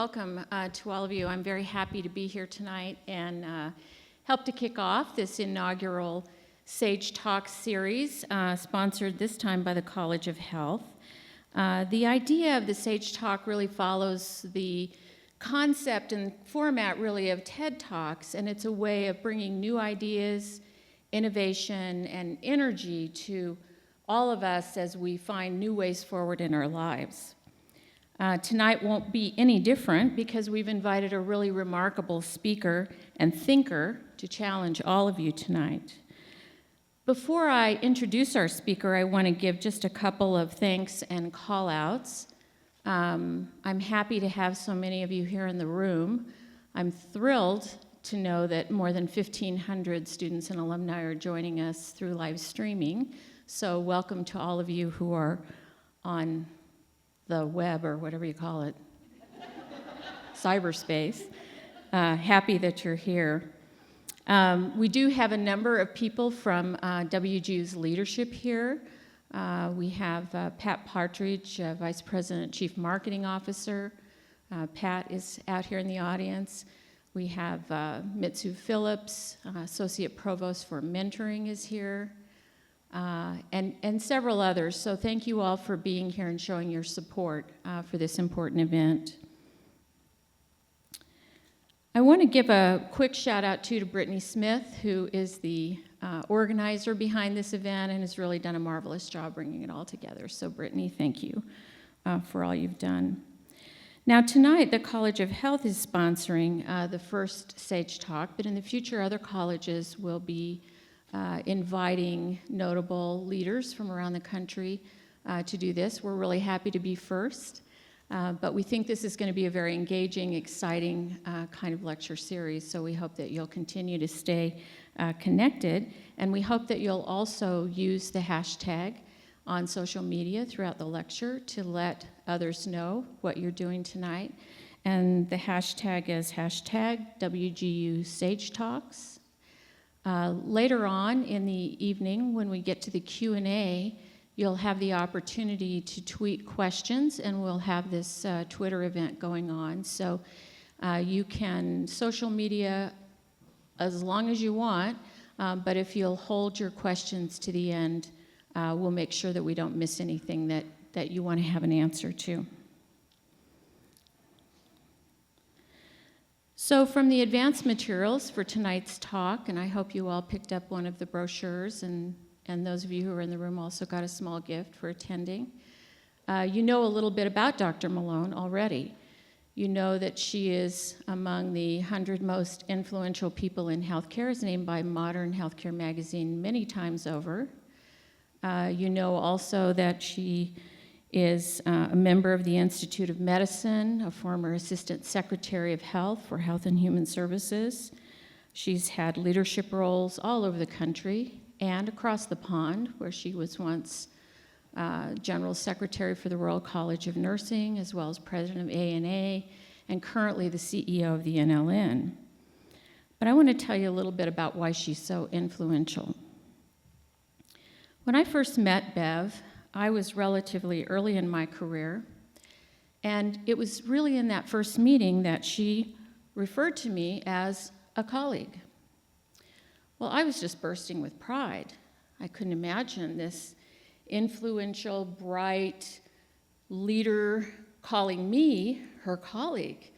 welcome to all of you. I'm very happy to be here tonight and help to kick off this inaugural Sage Talk series, sponsored this time by the College of Health. The idea of the Sage Talk really follows the concept and format really of TED Talks, and it's a way of bringing new ideas, innovation, and energy to all of us as we find new ways forward in our lives. Tonight won't be any different because we've invited a really remarkable speaker and thinker to challenge all of you tonight. Before I introduce our speaker, I want to give just a couple of thanks and call-outs. I'm happy to have so many of you here in the room. I'm thrilled to know that more than 1,500 students and alumni are joining us through live streaming. So welcome to all of you who are on the web, or whatever you call it, cyberspace. Happy that you're here. We do have a number of people from WGU's leadership here. We have Pat Partridge, Vice President, Chief Marketing Officer. Pat is out here in the audience. We have Mitsu Phillips, Associate Provost for Mentoring is here. And several others. So thank you all for being here and showing your support for this important event. I want to give a quick shout out to Brittany Smith, who is the organizer behind this event and has really done a marvelous job bringing it all together. So Brittany, thank you for all you've done. Now tonight, the College of Health is sponsoring the first Sage Talk, but in the future, other colleges will be inviting notable leaders from around the country to do this. We're really happy to be first, but we think this is going to be a very engaging, exciting kind of lecture series, so we hope that you'll continue to stay connected, and we hope that you'll also use the hashtag on social media throughout the lecture to let others know what you're doing tonight, and the hashtag is hashtag WGU Sage Talks. Later on in the evening, when we get to the Q&A, you'll have the opportunity to tweet questions, and we'll have this Twitter event going on. So you can social media as long as you want, but if you'll hold your questions to the end, we'll make sure that we don't miss anything that you want to have an answer to. So from the advanced materials for tonight's talk, and I hope you all picked up one of the brochures, and those of you who are in the room also got a small gift for attending. You know a little bit about Dr. Malone already. You know that she is among the 100 most influential people in healthcare, as named by Modern Healthcare magazine many times over. You know also that she is a member of the Institute of Medicine, a former Assistant Secretary of Health for Health and Human Services. She's had leadership roles all over the country and across the pond, where she was once General Secretary for the Royal College of Nursing, as well as President of ANA, and currently the CEO of the NLN. But I want to tell you a little bit about why she's so influential. When I first met Bev, I was relatively early in my career, and it was really in that first meeting that she referred to me as a colleague. Well, I was just bursting with pride. I couldn't imagine this influential, bright leader calling me her colleague.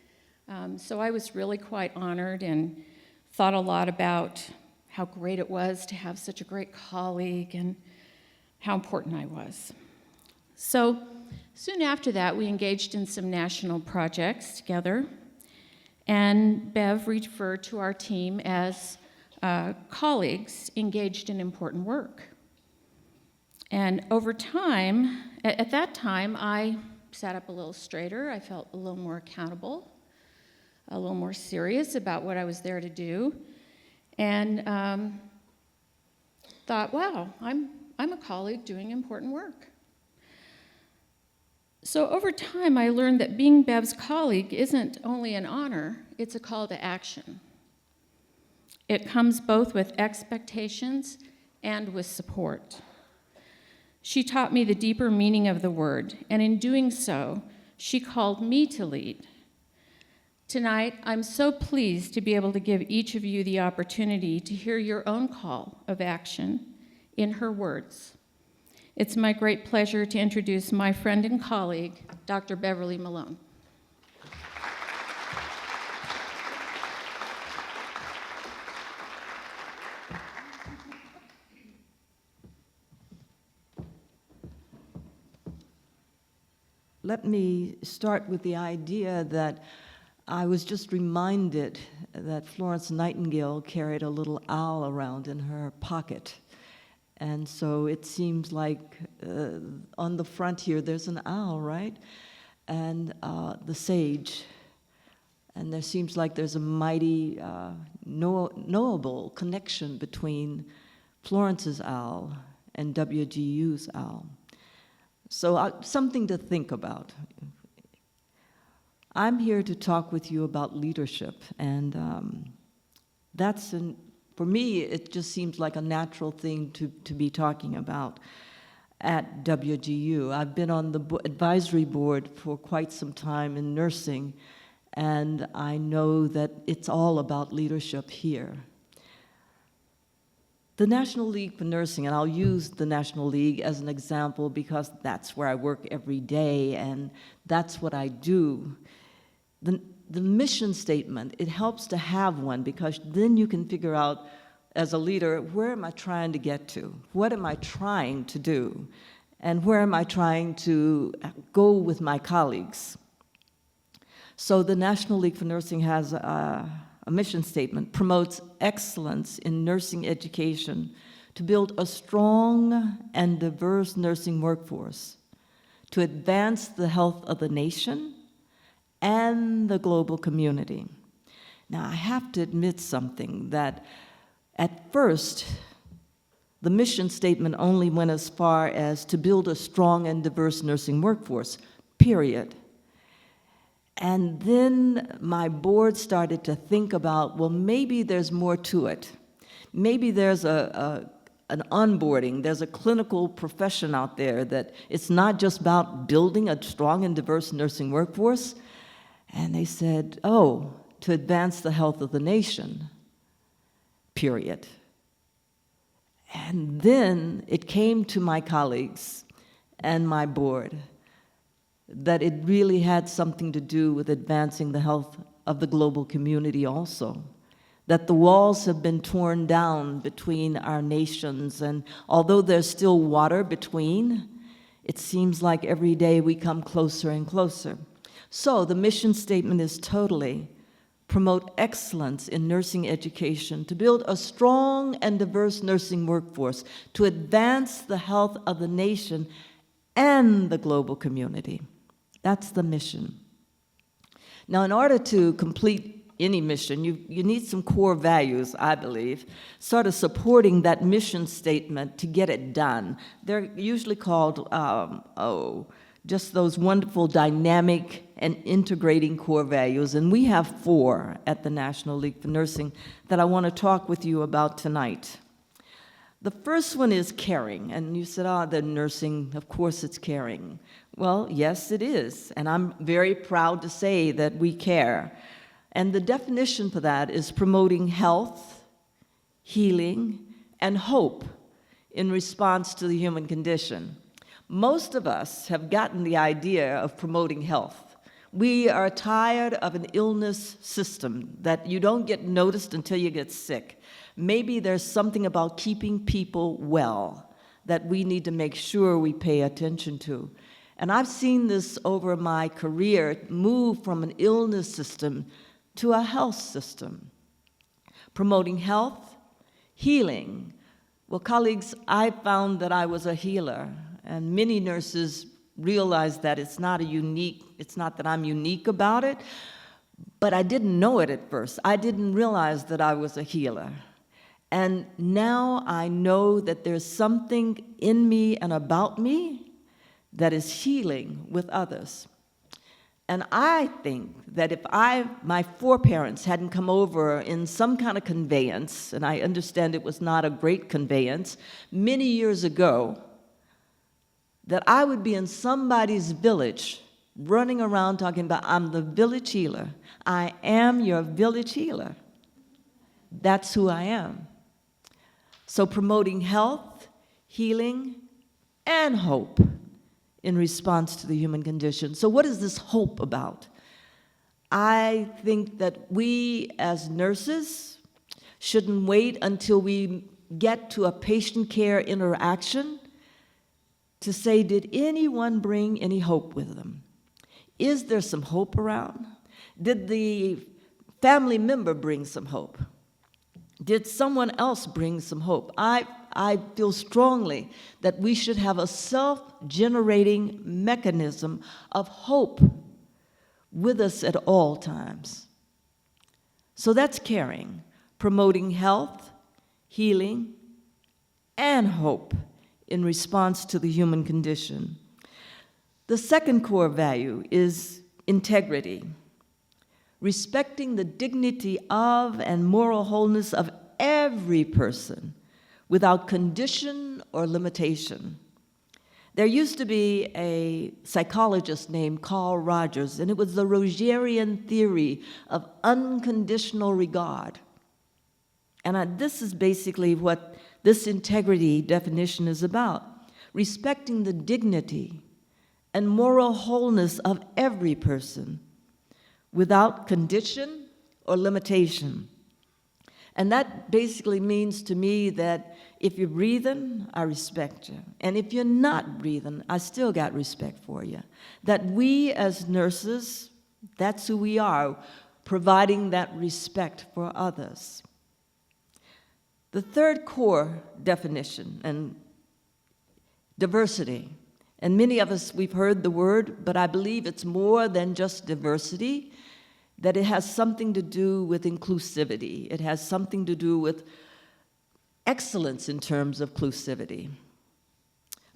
So I was really quite honored and thought a lot about how great it was to have such a great colleague and how important I was. So soon after that, we engaged in some national projects together, and Bev referred to our team as colleagues engaged in important work. And over time, at that time, I sat up a little straighter. I felt a little more accountable, a little more serious about what I was there to do, and thought, wow, I'm a colleague doing important work. So over time, I learned that being Bev's colleague isn't only an honor, it's a call to action. It comes both with expectations and with support. She taught me the deeper meaning of the word, and in doing so, she called me to lead. Tonight, I'm so pleased to be able to give each of you the opportunity to hear your own call of action in her words. It's my great pleasure to introduce my friend and colleague, Dr. Beverly Malone. Let me start with the idea that I was just reminded that Florence Nightingale carried a little owl around in her pocket. And so it seems like on the front here, there's an owl, right? And the sage. And there seems like there's a mighty knowable connection between Florence's owl and WGU's owl. So something to think about. I'm here to talk with you about leadership, and for me, it just seems like a natural thing to be talking about at WGU. I've been on the advisory board for quite some time in nursing, and I know that it's all about leadership here. The National League for Nursing, and I'll use the National League as an example because that's where I work every day and that's what I do. The mission statement, it helps to have one because then you can figure out as a leader, where am I trying to get to? What am I trying to do? And where am I trying to go with my colleagues? So the National League for Nursing has a mission statement, promotes excellence in nursing education to build a strong and diverse nursing workforce, to advance the health of the nation and the global community. Now, I have to admit something, that at first, the mission statement only went as far as to build a strong and diverse nursing workforce, period. And then my board started to think about, well, maybe there's more to it. Maybe there's an onboarding, there's a clinical profession out there that it's not just about building a strong and diverse nursing workforce. And they said, oh, to advance the health of the nation, period. And then it came to my colleagues and my board that it really had something to do with advancing the health of the global community also. That the walls have been torn down between our nations, and although there's still water between, it seems like every day we come closer and closer. So the mission statement is totally promote excellence in nursing education, to build a strong and diverse nursing workforce, to advance the health of the nation and the global community. That's the mission. Now, in order to complete any mission, you need some core values, I believe, sort of supporting that mission statement to get it done. They're usually called, just those wonderful dynamic and integrating core values, and we have 4 at the National League for Nursing that I want to talk with you about tonight. The first one is caring, and you said, the nursing, of course it's caring. Well, yes, it is, and I'm very proud to say that we care. And the definition for that is promoting health, healing, and hope in response to the human condition. Most of us have gotten the idea of promoting health. We are tired of an illness system that you don't get noticed until you get sick. Maybe there's something about keeping people well that we need to make sure we pay attention to. And I've seen this over my career move from an illness system to a health system. Promoting health, healing. Well, colleagues, I found that I was a healer, and many nurses realize that it's not that I'm unique about it, but I didn't know it at first. I didn't realize that I was a healer. And now I know that there's something in me and about me that is healing with others. And I think that if my foreparents hadn't come over in some kind of conveyance, and I understand it was not a great conveyance, many years ago, that I would be in somebody's village running around talking about, I'm the village healer. I am your village healer. That's who I am. So promoting health, healing, and hope in response to the human condition. So what is this hope about? I think that we as nurses shouldn't wait until we get to a patient care interaction to say, did anyone bring any hope with them? Is there some hope around? Did the family member bring some hope? Did someone else bring some hope? I feel strongly that we should have a self-generating mechanism of hope with us at all times. So that's caring, promoting health, healing, and hope in response to the human condition. The second core value is integrity, respecting the dignity of and moral wholeness of every person without condition or limitation. There used to be a psychologist named Carl Rogers, and it was the Rogerian theory of unconditional regard. And this is basically what this integrity definition is about, respecting the dignity and moral wholeness of every person without condition or limitation. And that basically means to me that if you're breathing, I respect you. And if you're not breathing, I still got respect for you. That we as nurses, that's who we are, providing that respect for others. The third core definition, and diversity. And many of us, we've heard the word, but I believe it's more than just diversity, that it has something to do with inclusivity. It has something to do with excellence in terms of inclusivity.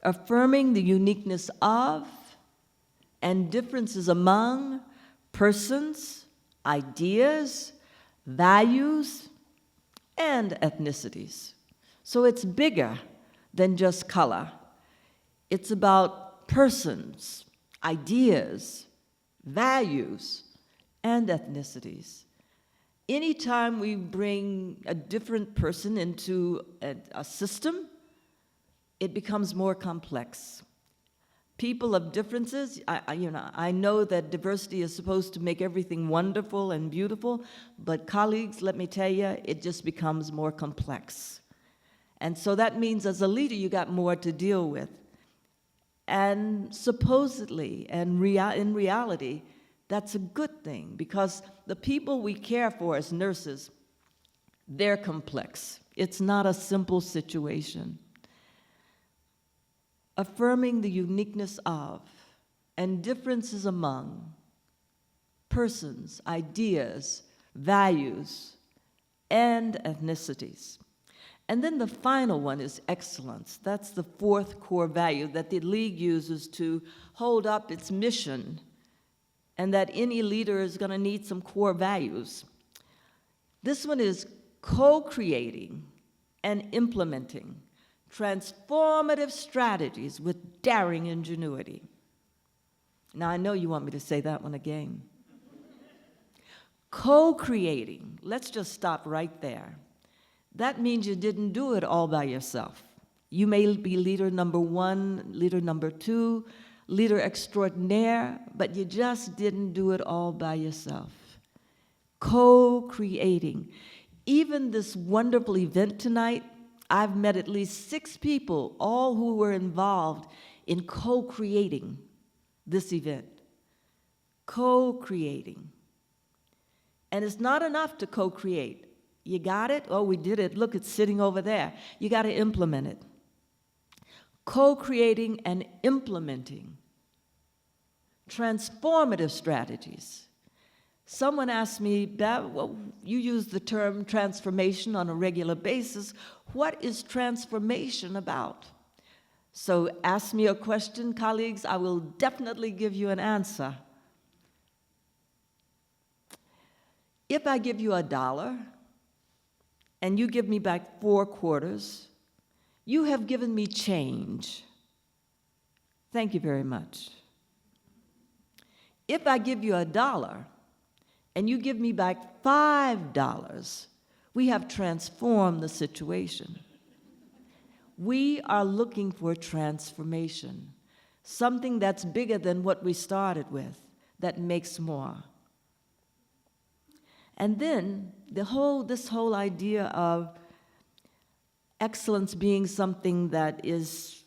Affirming the uniqueness of and differences among persons, ideas, values, and ethnicities. So it's bigger than just color. It's about persons, ideas, values, and ethnicities. Anytime we bring a different person into a system, it becomes more complex. People of differences, I know that diversity is supposed to make everything wonderful and beautiful, but colleagues, let me tell you, it just becomes more complex. And so that means as a leader, you got more to deal with. And supposedly, and in reality, that's a good thing, because the people we care for as nurses, they're complex. It's not a simple situation. Affirming the uniqueness of and differences among persons, ideas, values, and ethnicities. And then the final one is excellence. That's the fourth core value that the League uses to hold up its mission, and that any leader is going to need some core values. This one is co-creating and implementing transformative strategies with daring ingenuity. Now, I know you want me to say that one again. Co-creating, let's just stop right there. That means you didn't do it all by yourself. You may be leader number one, leader number two, leader extraordinaire, but you just didn't do it all by yourself. Co-creating. Even this wonderful event tonight, I've met at least 6 people, all who were involved in co-creating this event. Co-creating. And it's not enough to co-create. You got it? Oh, we did it. Look, it's sitting over there. You got to implement it. Co-creating and implementing transformative strategies. Someone asked me, Bev, well, you use the term transformation on a regular basis. What is transformation about? So ask me a question, colleagues, I will definitely give you an answer. If I give you $1 and you give me back 4 quarters, you have given me change. Thank you very much. If I give you $1 and you give me back $5, we have transformed the situation. We are looking for transformation, something that's bigger than what we started with, that makes more. And then this whole idea of excellence being something that is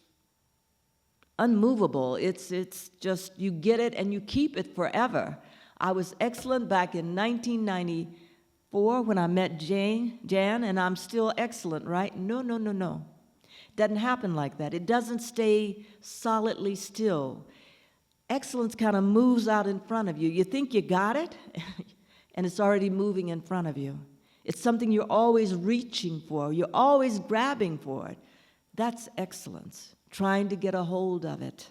unmovable. It's just, you get it and you keep it forever. I was excellent back in 1994 when I met Jan, and I'm still excellent, right? No. Doesn't happen like that. It doesn't stay solidly still. Excellence kind of moves out in front of you. You think you got it, and it's already moving in front of you. It's something you're always reaching for. You're always grabbing for it. That's excellence, trying to get a hold of it.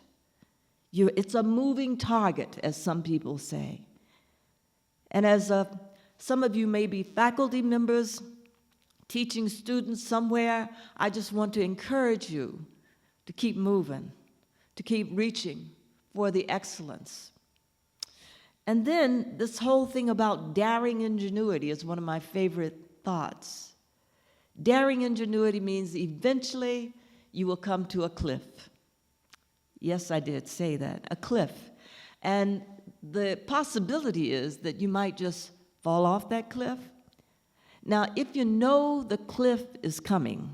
It's a moving target, as some people say. And as some of you may be faculty members, teaching students somewhere, I just want to encourage you to keep moving, to keep reaching for the excellence. And then this whole thing about daring ingenuity is one of my favorite thoughts. Daring ingenuity means eventually you will come to a cliff. Yes, I did say that, a cliff. And the possibility is that you might just fall off that cliff. Now, if you know the cliff is coming,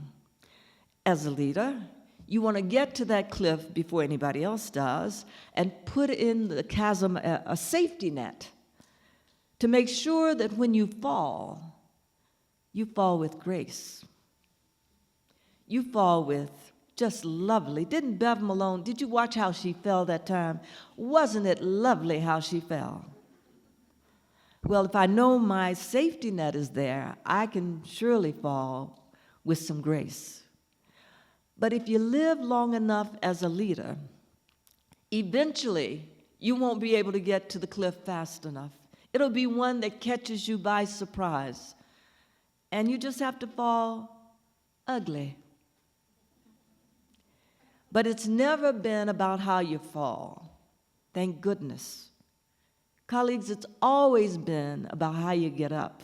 as a leader, you want to get to that cliff before anybody else does and put in the chasm a safety net to make sure that when you fall with grace. You fall with just lovely. Didn't Bev Malone, did you watch how she fell that time? Wasn't it lovely how she fell? Well, if I know my safety net is there, I can surely fall with some grace. But if you live long enough as a leader, eventually you won't be able to get to the cliff fast enough. It'll be one that catches you by surprise. And you just have to fall ugly. But it's never been about how you fall. Thank goodness. Colleagues, it's always been about how you get up.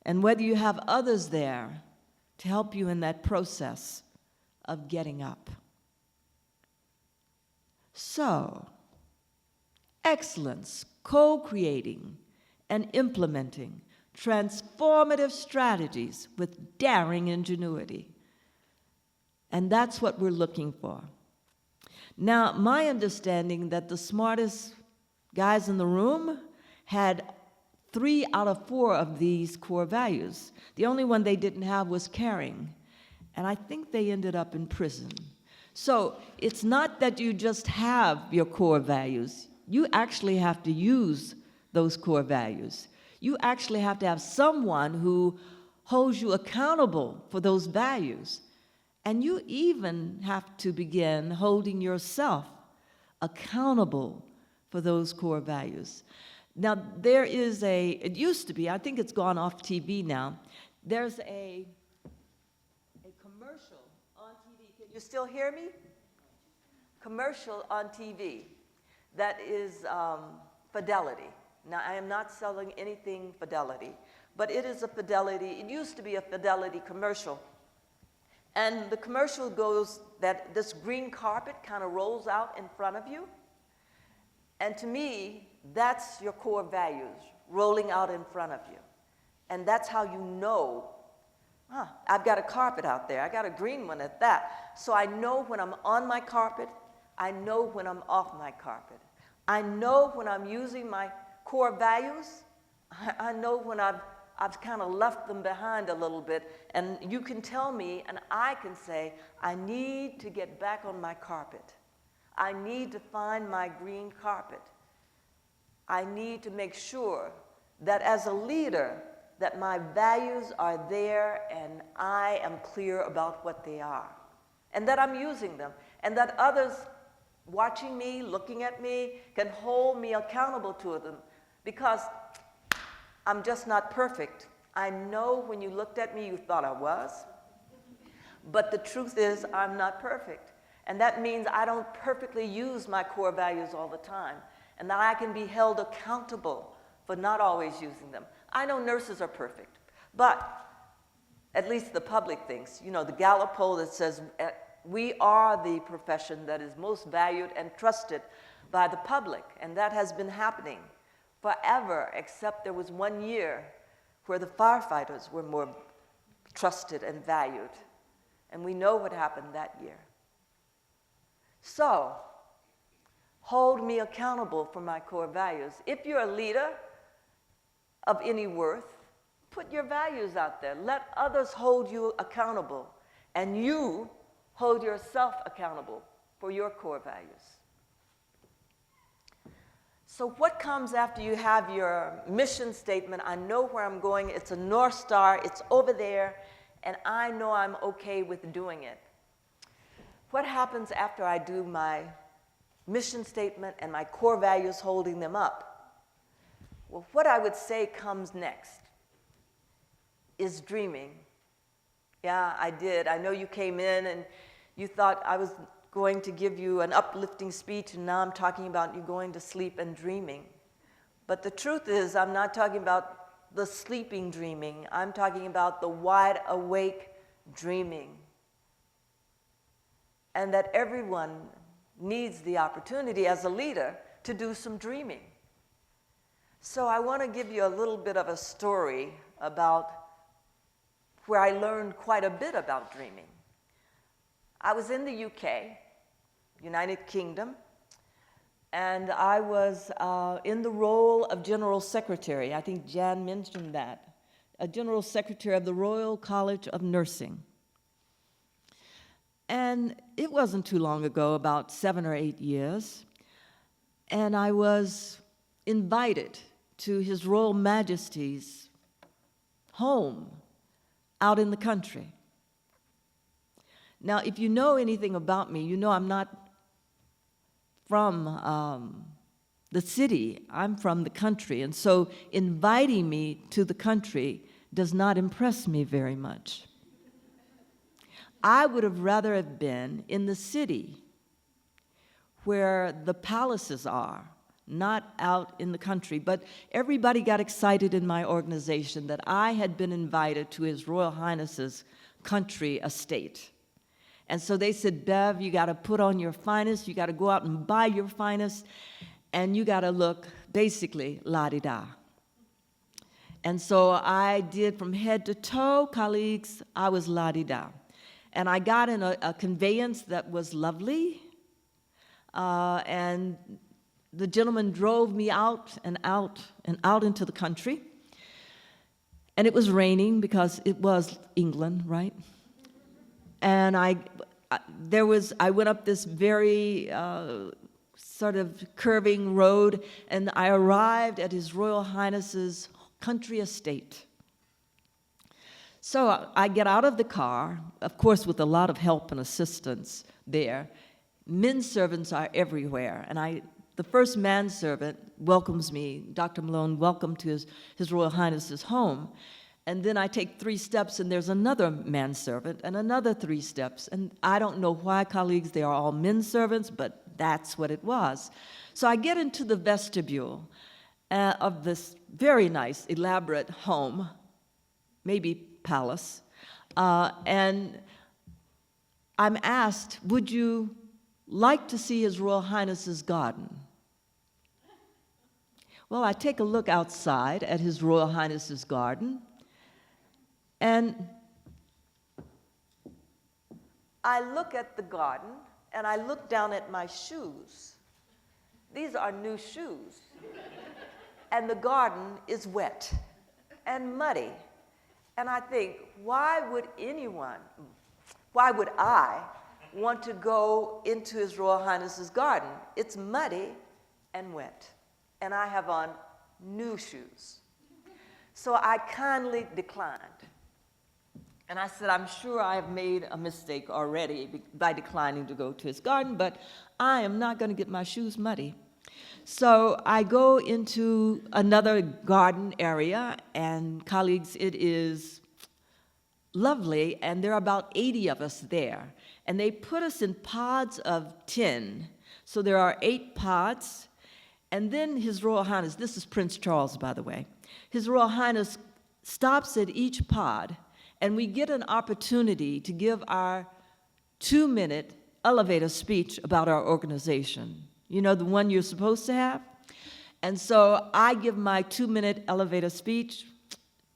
And whether you have others there to help you in that process of getting up. So, excellence, co-creating and implementing transformative strategies with daring ingenuity. And that's what we're looking for. Now, my understanding that the smartest guys in the room had 3 out of 4 of these core values. The only one they didn't have was caring. And I think they ended up in prison. So it's not that you just have your core values. You actually have to use those core values. You actually have to have someone who holds you accountable for those values. And you even have to begin holding yourself accountable for those core values. Now, there is it used to be, I think it's gone off TV now, there's a commercial on TV. Can you still hear me? Commercial on TV that is Fidelity. Now, I am not selling anything Fidelity, but it is a Fidelity, it used to be a Fidelity commercial. And the commercial goes that this green carpet kind of rolls out in front of you. And to me, that's your core values, rolling out in front of you. And that's how you know, I've got a carpet out there. I got a green one at that. So I know when I'm on my carpet. I know when I'm off my carpet. I know when I'm using my core values. I know when I've kind of left them behind a little bit. And you can tell me, and I can say, I need to get back on my carpet. I need to find my green carpet. I need to make sure that as a leader, that my values are there and I am clear about what they are. And that I'm using them. And that others watching me, looking at me, can hold me accountable to them. Because I'm just not perfect. I know when you looked at me, you thought I was. But the truth is, I'm not perfect. And that means I don't perfectly use my core values all the time. and that I can be held accountable for not always using them. I know nurses are perfect, but at least the public thinks, you know, the Gallup poll that says we are the profession that is most valued and trusted by the public, and that has been happening forever, except there was 1 year where the firefighters were more trusted and valued, and we know what happened that year. So, hold me accountable for my core values. If you're a leader of any worth, put your values out there. Let others hold you accountable, and you hold yourself accountable for your core values. So what comes after you have your mission statement? I know where I'm going. It's a North Star. It's over there, and I know I'm okay with doing it. What happens after I do my mission statement and my core values, holding them up? Well, what I would say comes next is dreaming. Yeah, I did. I know you came in and you thought I was going to give you an uplifting speech, and now I'm talking about you going to sleep and dreaming. But the truth is, I'm not talking about the sleeping dreaming. I'm talking about the wide awake dreaming. And that everyone needs the opportunity as a leader to do some dreaming. So I want to give you a little bit of a story about where I learned quite a bit about dreaming. I was in the UK, United Kingdom, and I was in the role of General Secretary. I think Jan mentioned that. A General Secretary of the Royal College of Nursing. And it wasn't too long ago, about 7 or 8 years, and I was invited to His Royal Majesty's home out in the country. Now, if you know anything about me, you know I'm not from the city. I'm from the country, and so inviting me to the country does not impress me very much. I would have rather have been in the city where the palaces are, not out in the country. But everybody got excited in my organization that I had been invited to His Royal Highness's country estate. And so they said, Bev, you got to put on your finest, you got to go out and buy your finest, and you got to look basically la-di-da. And so I did from head to toe, colleagues, I was la-di-da. And I got in a conveyance that was lovely, and the gentleman drove me out and out and out into the country. And it was raining because it was England, right? And I went up this very sort of curving road, and I arrived at His Royal Highness's country estate. So I get out of the car, of course with a lot of help and assistance there. Men servants are everywhere, and the first manservant welcomes me, Dr. Malone, welcome to His Royal Highness's home. And then I take 3 steps, and there's another manservant, and another 3 steps. And I don't know why, colleagues, they are all men servants, but that's what it was. So I get into the vestibule of this very nice, elaborate home, maybe palace, and I'm asked, would you like to see His Royal Highness's garden? Well, I take a look outside at His Royal Highness's garden, and I look at the garden, and I look down at my shoes. These are new shoes. And the garden is wet and muddy. And I think, why would I want to go into His Royal Highness's garden? It's muddy and wet, and I have on new shoes. So I kindly declined. And I said, I'm sure I have made a mistake already by declining to go to his garden, but I am not going to get my shoes muddy. So I go into another garden area, and colleagues, it is lovely, and there are about 80 of us there. And they put us in pods of 10. So there are 8 pods, And then His Royal Highness, this is Prince Charles, by the way, His Royal Highness stops at each pod, and we get an opportunity to give our 2-minute elevator speech about our organization. You know, the one you're supposed to have? And so I give my 2-minute elevator speech,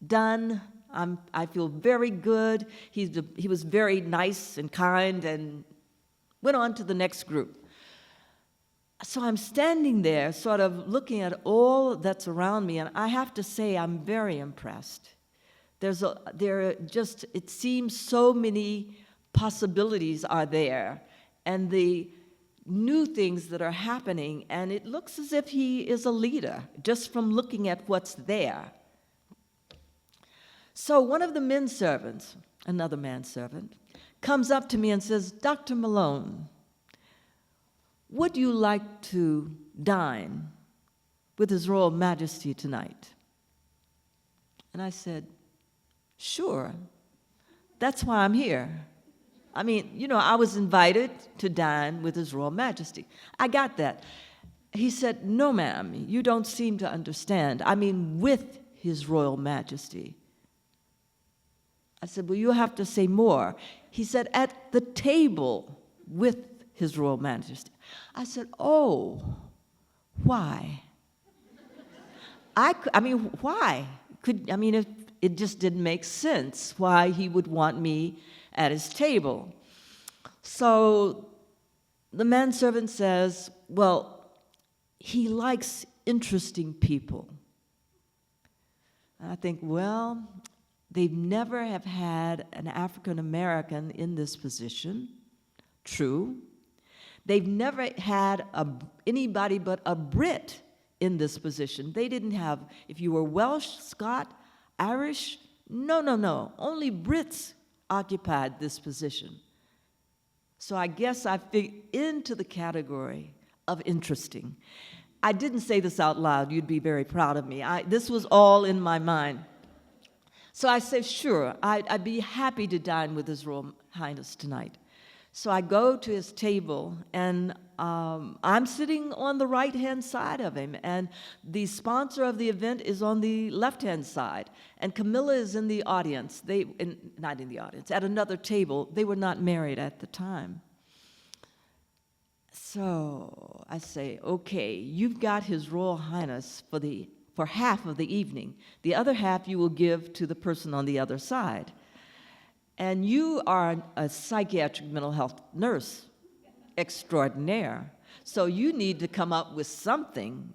done. I feel very good. He was very nice and kind, and went on to the next group. So I'm standing there sort of looking at all that's around me, and I have to say I'm very impressed. It seems so many possibilities are there, and the new things that are happening, and it looks as if he is a leader, just from looking at what's there. So one of the men servants, another manservant, comes up to me and says, "Dr. Malone, would you like to dine with His Royal Majesty tonight?" And I said, "Sure, that's why I'm here." I mean, you know, I was invited to dine with His Royal Majesty. I got that. He said, "No, ma'am, you don't seem to understand. I mean, with His Royal Majesty." I said, "Well, you'll have to say more." He said, "At the table with His Royal Majesty." I said, "Oh, why?" I mean, why? It just didn't make sense why he would want me at his table. So the manservant says, "Well, he likes interesting people." And I think, well, they've never have had an African American in this position. True. They've never had anybody but a Brit in this position. They didn't have, if you were Welsh, Scot, Irish, no. Only Brits occupied this position. So I guess I fit into the category of interesting. I didn't say this out loud. You'd be very proud of me. This was all in my mind. So I said, "Sure, I'd be happy to dine with His Royal Highness tonight." So I go to his table, and I'm sitting on the right-hand side of him, and the sponsor of the event is on the left-hand side, and Camilla is in the audience. Not in the audience, at another table. They were not married at the time. So I say, "Okay, you've got His Royal Highness for half of the evening. The other half you will give to the person on the other side. And you are a psychiatric mental health nurse extraordinaire. So you need to come up with something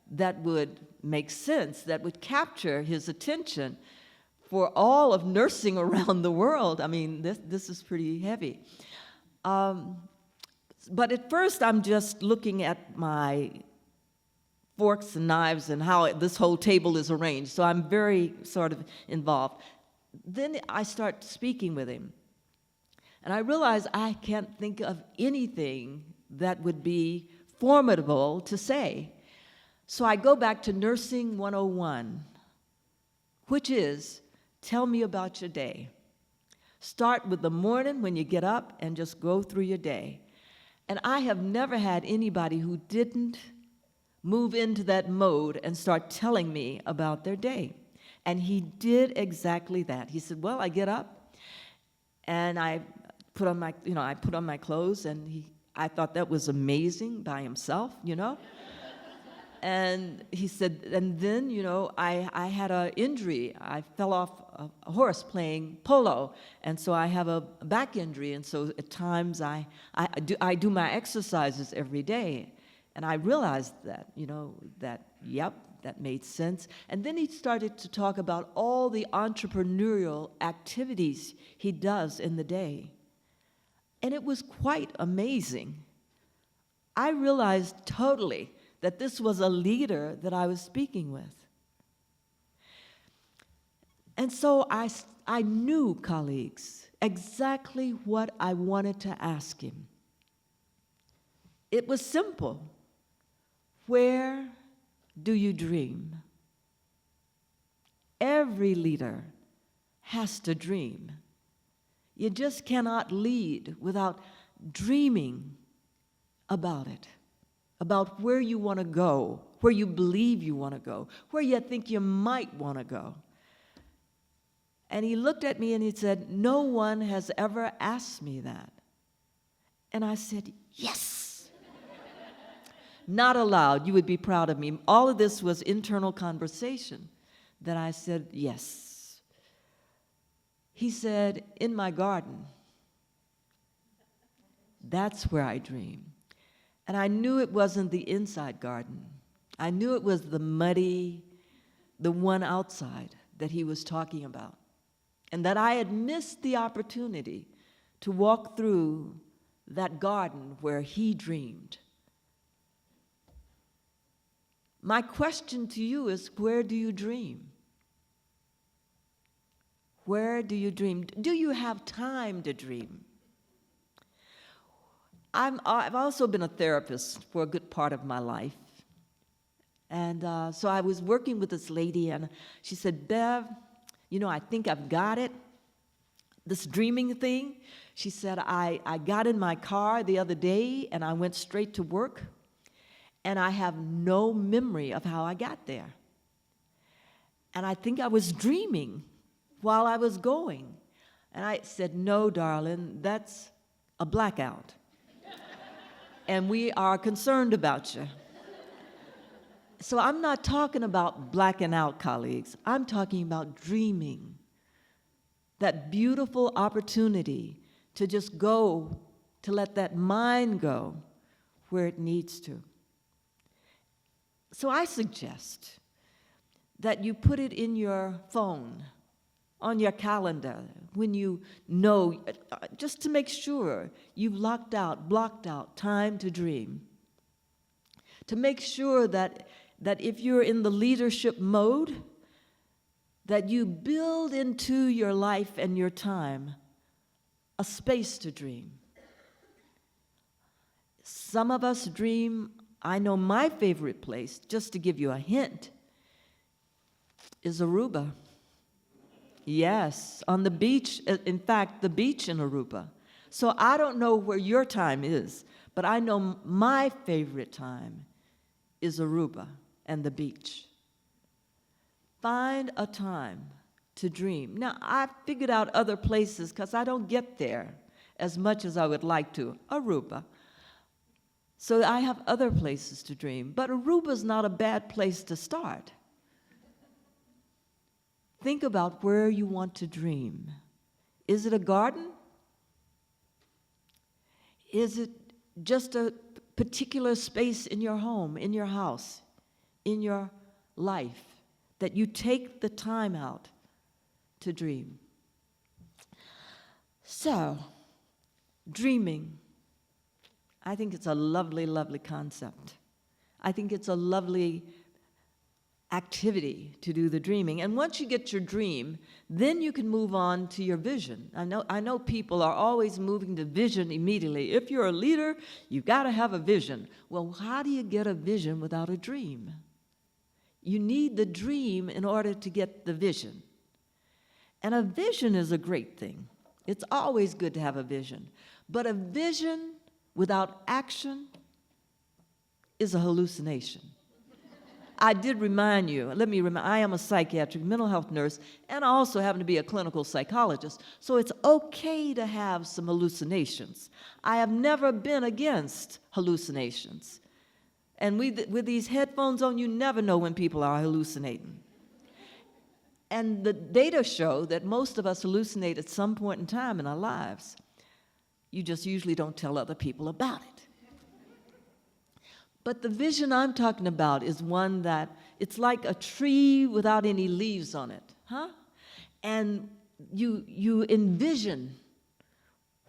that would make sense, that would capture his attention for all of nursing around the world." I mean, this is pretty heavy. But at first, I'm just looking at my forks and knives and how this whole table is arranged. So I'm very sort of involved. Then I start speaking with him, and I realize I can't think of anything that would be formidable to say. So I go back to Nursing 101, which is, tell me about your day. Start with the morning when you get up and just go through your day. And I have never had anybody who didn't move into that mode and start telling me about their day. And he did exactly that. He said, "Well, I get up and I put on my clothes," and I thought that was amazing by himself, you know. And he said, "And then, I had an injury. I fell off a horse playing polo, and so I have a back injury, and so at times I do my exercises every day." And I realized that, that made sense. And then he started to talk about all the entrepreneurial activities he does in the day. And it was quite amazing. I realized totally that this was a leader that I was speaking with. And so I knew, colleagues, exactly what I wanted to ask him. It was simple. Where do you dream? Every leader has to dream. You just cannot lead without dreaming about it, about where you want to go, where you believe you want to go, where you think you might want to go. And he looked at me and he said, "No one has ever asked me that." And I said, "Yes." Not aloud. You would be proud of me. All of this was internal conversation that I said, "Yes." He said, "In my garden, that's where I dream." And I knew it wasn't the inside garden. I knew it was the muddy, the one outside that he was talking about. And that I had missed the opportunity to walk through that garden where he dreamed. My question to you is, where do you dream? Where do you dream? Do you have time to dream? I've also been a therapist for a good part of my life. And so I was working with this lady, and she said, "Bev, I think I've got it, this dreaming thing." She said, I got in my car the other day, and I went straight to work, and I have no memory of how I got there. And I think I was dreaming while I was going. And I said, "No, darling, that's a blackout. And we are concerned about you." So I'm not talking about blacking out, colleagues. I'm talking about dreaming. That beautiful opportunity to just go, to let that mind go where it needs to. So I suggest that you put it in your phone, on your calendar, when you know, just to make sure you've blocked out time to dream. To make sure that if you're in the leadership mode, that you build into your life and your time a space to dream. Some of us dream. I know my favorite place, just to give you a hint, is Aruba. Yes, on the beach, in fact, the beach in Aruba. So I don't know where your time is, but I know my favorite time is Aruba and the beach. Find a time to dream. Now, I've figured out other places because I don't get there as much as I would like to. Aruba. So I have other places to dream. But Aruba's not a bad place to start. Think about where you want to dream. Is it a garden? Is it just a particular space in your home, in your house, in your life, that you take the time out to dream? So, dreaming, I think it's a lovely, lovely concept. I think it's a lovely activity to do the dreaming. And once you get your dream, then you can move on to your vision. I know people are always moving to vision immediately. If you're a leader, you've got to have a vision. Well, how do you get a vision without a dream? You need the dream in order to get the vision. And a vision is a great thing. It's always good to have a vision. But a vision without action is a hallucination. I did remind you, I am a psychiatric mental health nurse, and I also happen to be a clinical psychologist, so it's okay to have some hallucinations. I have never been against hallucinations. And with these headphones on, you never know when people are hallucinating. And the data show that most of us hallucinate at some point in time in our lives. You just usually don't tell other people about it. But the vision I'm talking about is one that it's like a tree without any leaves on it, And you envision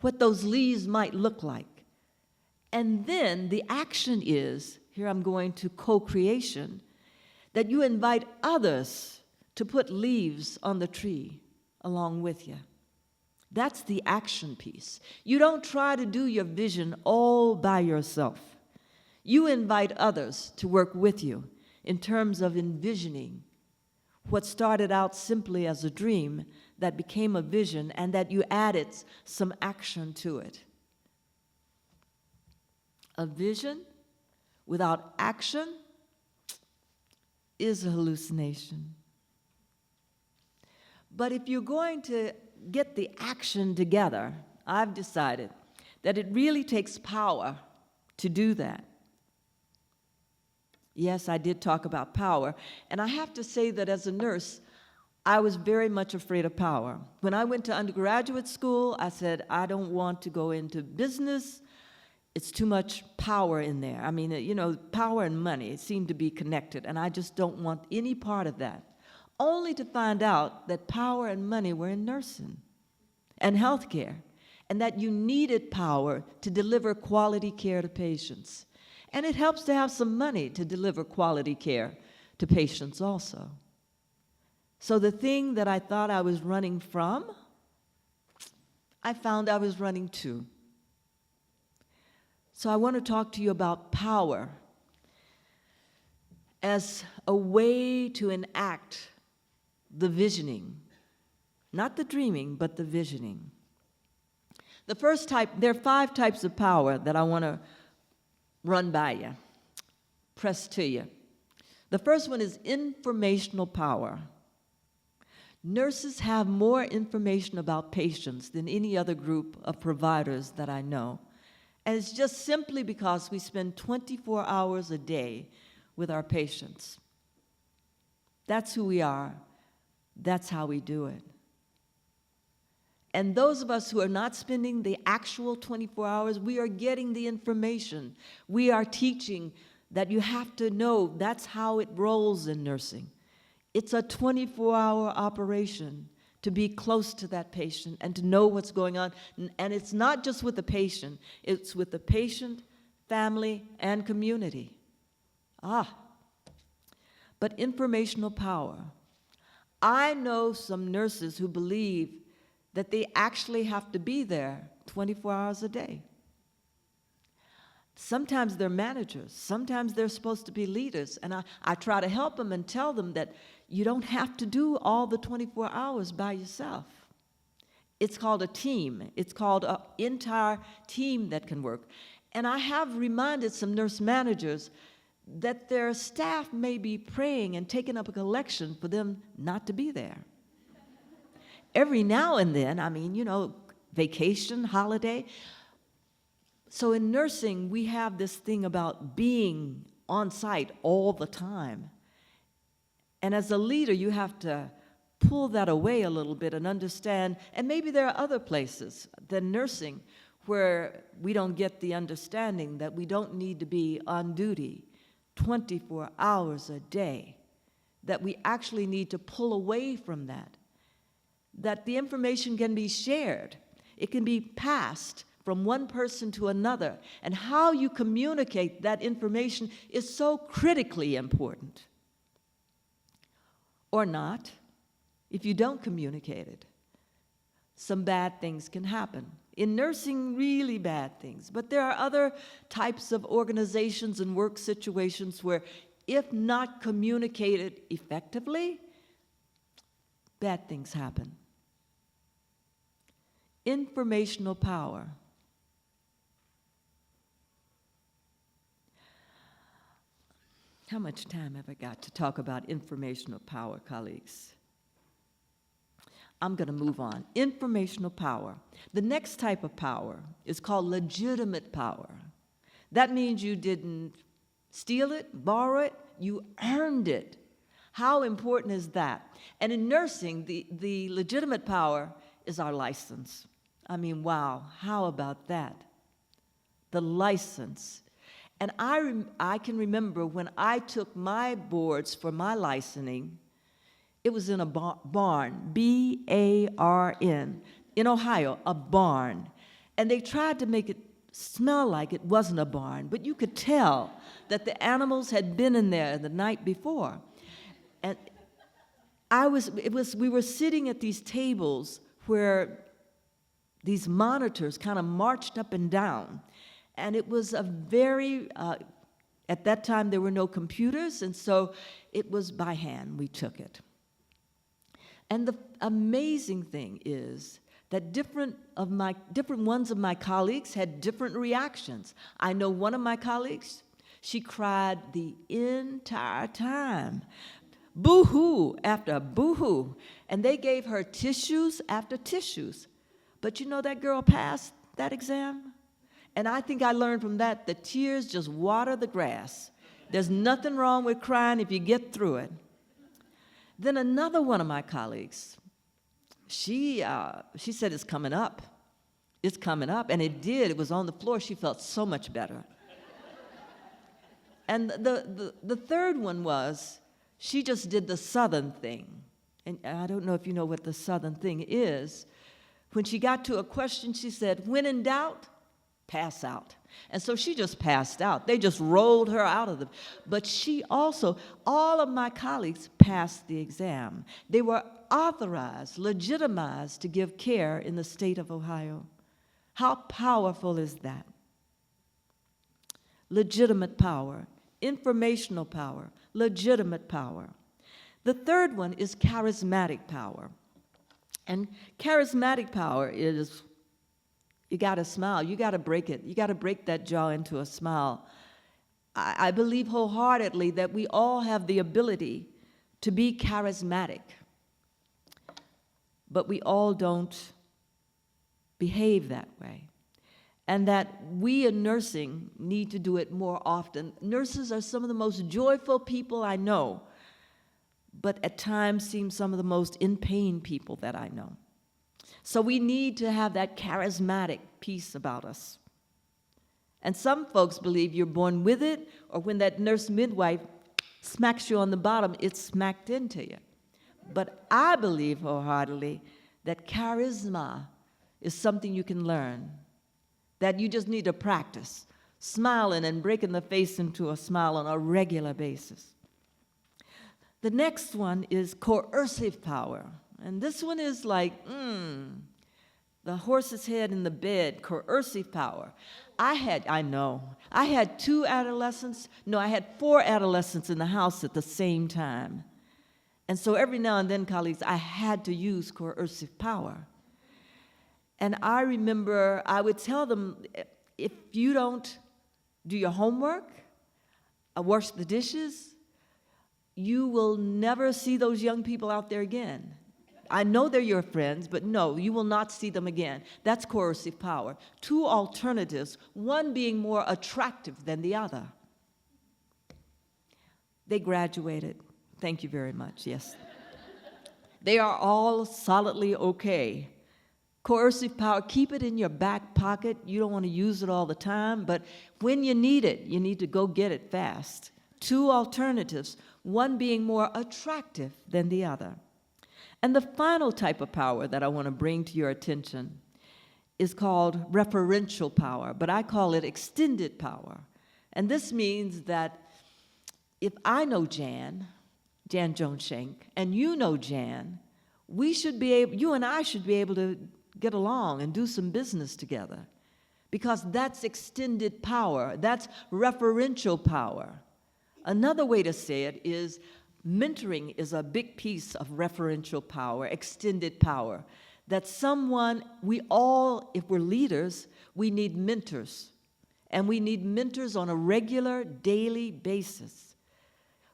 what those leaves might look like. And then the action is, here I'm going to co-creation, that you invite others to put leaves on the tree along with you. That's the action piece. You don't try to do your vision all by yourself. You invite others to work with you in terms of envisioning what started out simply as a dream that became a vision and that you added some action to it. A vision without action is a hallucination. But if you're going to get the action together, I've decided that it really takes power to do that. Yes, I did talk about power, and I have to say that as a nurse, I was very much afraid of power. When I went to undergraduate school, I said, I don't want to go into business. It's too much power in there. I mean, you know, power and money seem to be connected, and I just don't want any part of that. Only to find out that power and money were in nursing and healthcare, and that you needed power to deliver quality care to patients. And it helps to have some money to deliver quality care to patients also. So the thing that I thought I was running from, I found I was running to. So I want to talk to you about power as a way to enact the visioning, not the dreaming, but the visioning. The first type, there are 5 types of power that I want to run by you, press to you. The first one is informational power. Nurses have more information about patients than any other group of providers that I know. And it's just simply because we spend 24 hours a day with our patients. That's who we are. That's how we do it. And those of us who are not spending the actual 24 hours, we are getting the information. We are teaching that you have to know that's how it rolls in nursing. It's a 24-hour operation to be close to that patient and to know what's going on. And it's not just with the patient, it's with the patient, family, and community. But informational power. I know some nurses who believe that they actually have to be there 24 hours a day. Sometimes they're managers, sometimes they're supposed to be leaders, and I try to help them and tell them that you don't have to do all the 24 hours by yourself. It's called a team. It's called an entire team that can work. And I have reminded some nurse managers that their staff may be praying and taking up a collection for them not to be there. Every now and then, I mean, you know, vacation, holiday. So in nursing, we have this thing about being on site all the time. And as a leader, you have to pull that away a little bit and understand, and maybe there are other places than nursing where we don't get the understanding that we don't need to be on duty 24 hours a day, that we actually need to pull away from that the information can be shared. It can be passed from one person to another, and how you communicate that information is so critically important. Or not, if you don't communicate it. Some bad things can happen. In nursing, really bad things. But there are other types of organizations and work situations where, if not communicated effectively, bad things happen. Informational power. How much time have I got to talk about informational power, colleagues? I'm going to move on. Informational power. The next type of power is called legitimate power. That means you didn't steal it, borrow it, you earned it. How important is that? And in nursing, the legitimate power is our license. I mean, wow, how about that? The license. And I can remember when I took my boards for my licensing, it was in a barn, B-A-R-N, in Ohio, a barn. And they tried to make it smell like it wasn't a barn, but you could tell that the animals had been in there the night before. And we were sitting at these tables where these monitors kind of marched up and down. And it was a very, at that time there were no computers, and so it was by hand we took it. And the amazing thing is that different ones of my colleagues had different reactions. I know one of my colleagues, She cried the entire time. Boo-hoo after boo-hoo. And they gave her tissues after tissues. But you know that girl passed that exam? And I think I learned from that tears just water the grass. There's nothing wrong with crying if you get through it. Then another one of my colleagues, she said, it's coming up. It's coming up. And it did. It was on the floor. She felt so much better. And the third one was, she just did the Southern thing. And I don't know if you know what the Southern thing is. When she got to a question, she said, when in doubt, pass out. And so she just passed out. They just rolled her out of the, but she also, all of my colleagues passed the exam. They were authorized, legitimized to give care in the state of Ohio. How powerful is that? Legitimate power, informational power, legitimate power. The third one is charismatic power. And charismatic power is, you got to smile. You got to break it. You got to break that jaw into a smile. I believe wholeheartedly that we all have the ability to be charismatic, but we all don't behave that way. And that we in nursing need to do it more often. Nurses are some of the most joyful people I know, but at times seem some of the most in pain people that I know. So we need to have that charismatic piece about us. And some folks believe you're born with it, or when that nurse midwife smacks you on the bottom, it's smacked into you. But I believe wholeheartedly that charisma is something you can learn, that you just need to practice, smiling and breaking the face into a smile on a regular basis. The next one is coercive power. And this one is like, the horse's head in the bed, coercive power. I had 4 adolescents in the house at the same time. And so every now and then, colleagues, I had to use coercive power. And I remember I would tell them, if you don't do your homework, wash the dishes, you will never see those young people out there again. I know they're your friends, but no, you will not see them again. That's coercive power. 2 alternatives, one being more attractive than the other. They graduated. Thank you very much, yes. They are all solidly okay. Coercive power, keep it in your back pocket. You don't want to use it all the time, but when you need it, you need to go get it fast. 2 alternatives, one being more attractive than the other. And the final type of power that I want to bring to your attention is called referential power, but I call it extended power. And this means that if I know Jan Jones-Schenk, and you know Jan, you and I should be able to get along and do some business together, because that's extended power, that's referential power. Another way to say it is mentoring is a big piece of referential power, extended power. That we all, if we're leaders, we need mentors. And we need mentors on a regular, daily basis.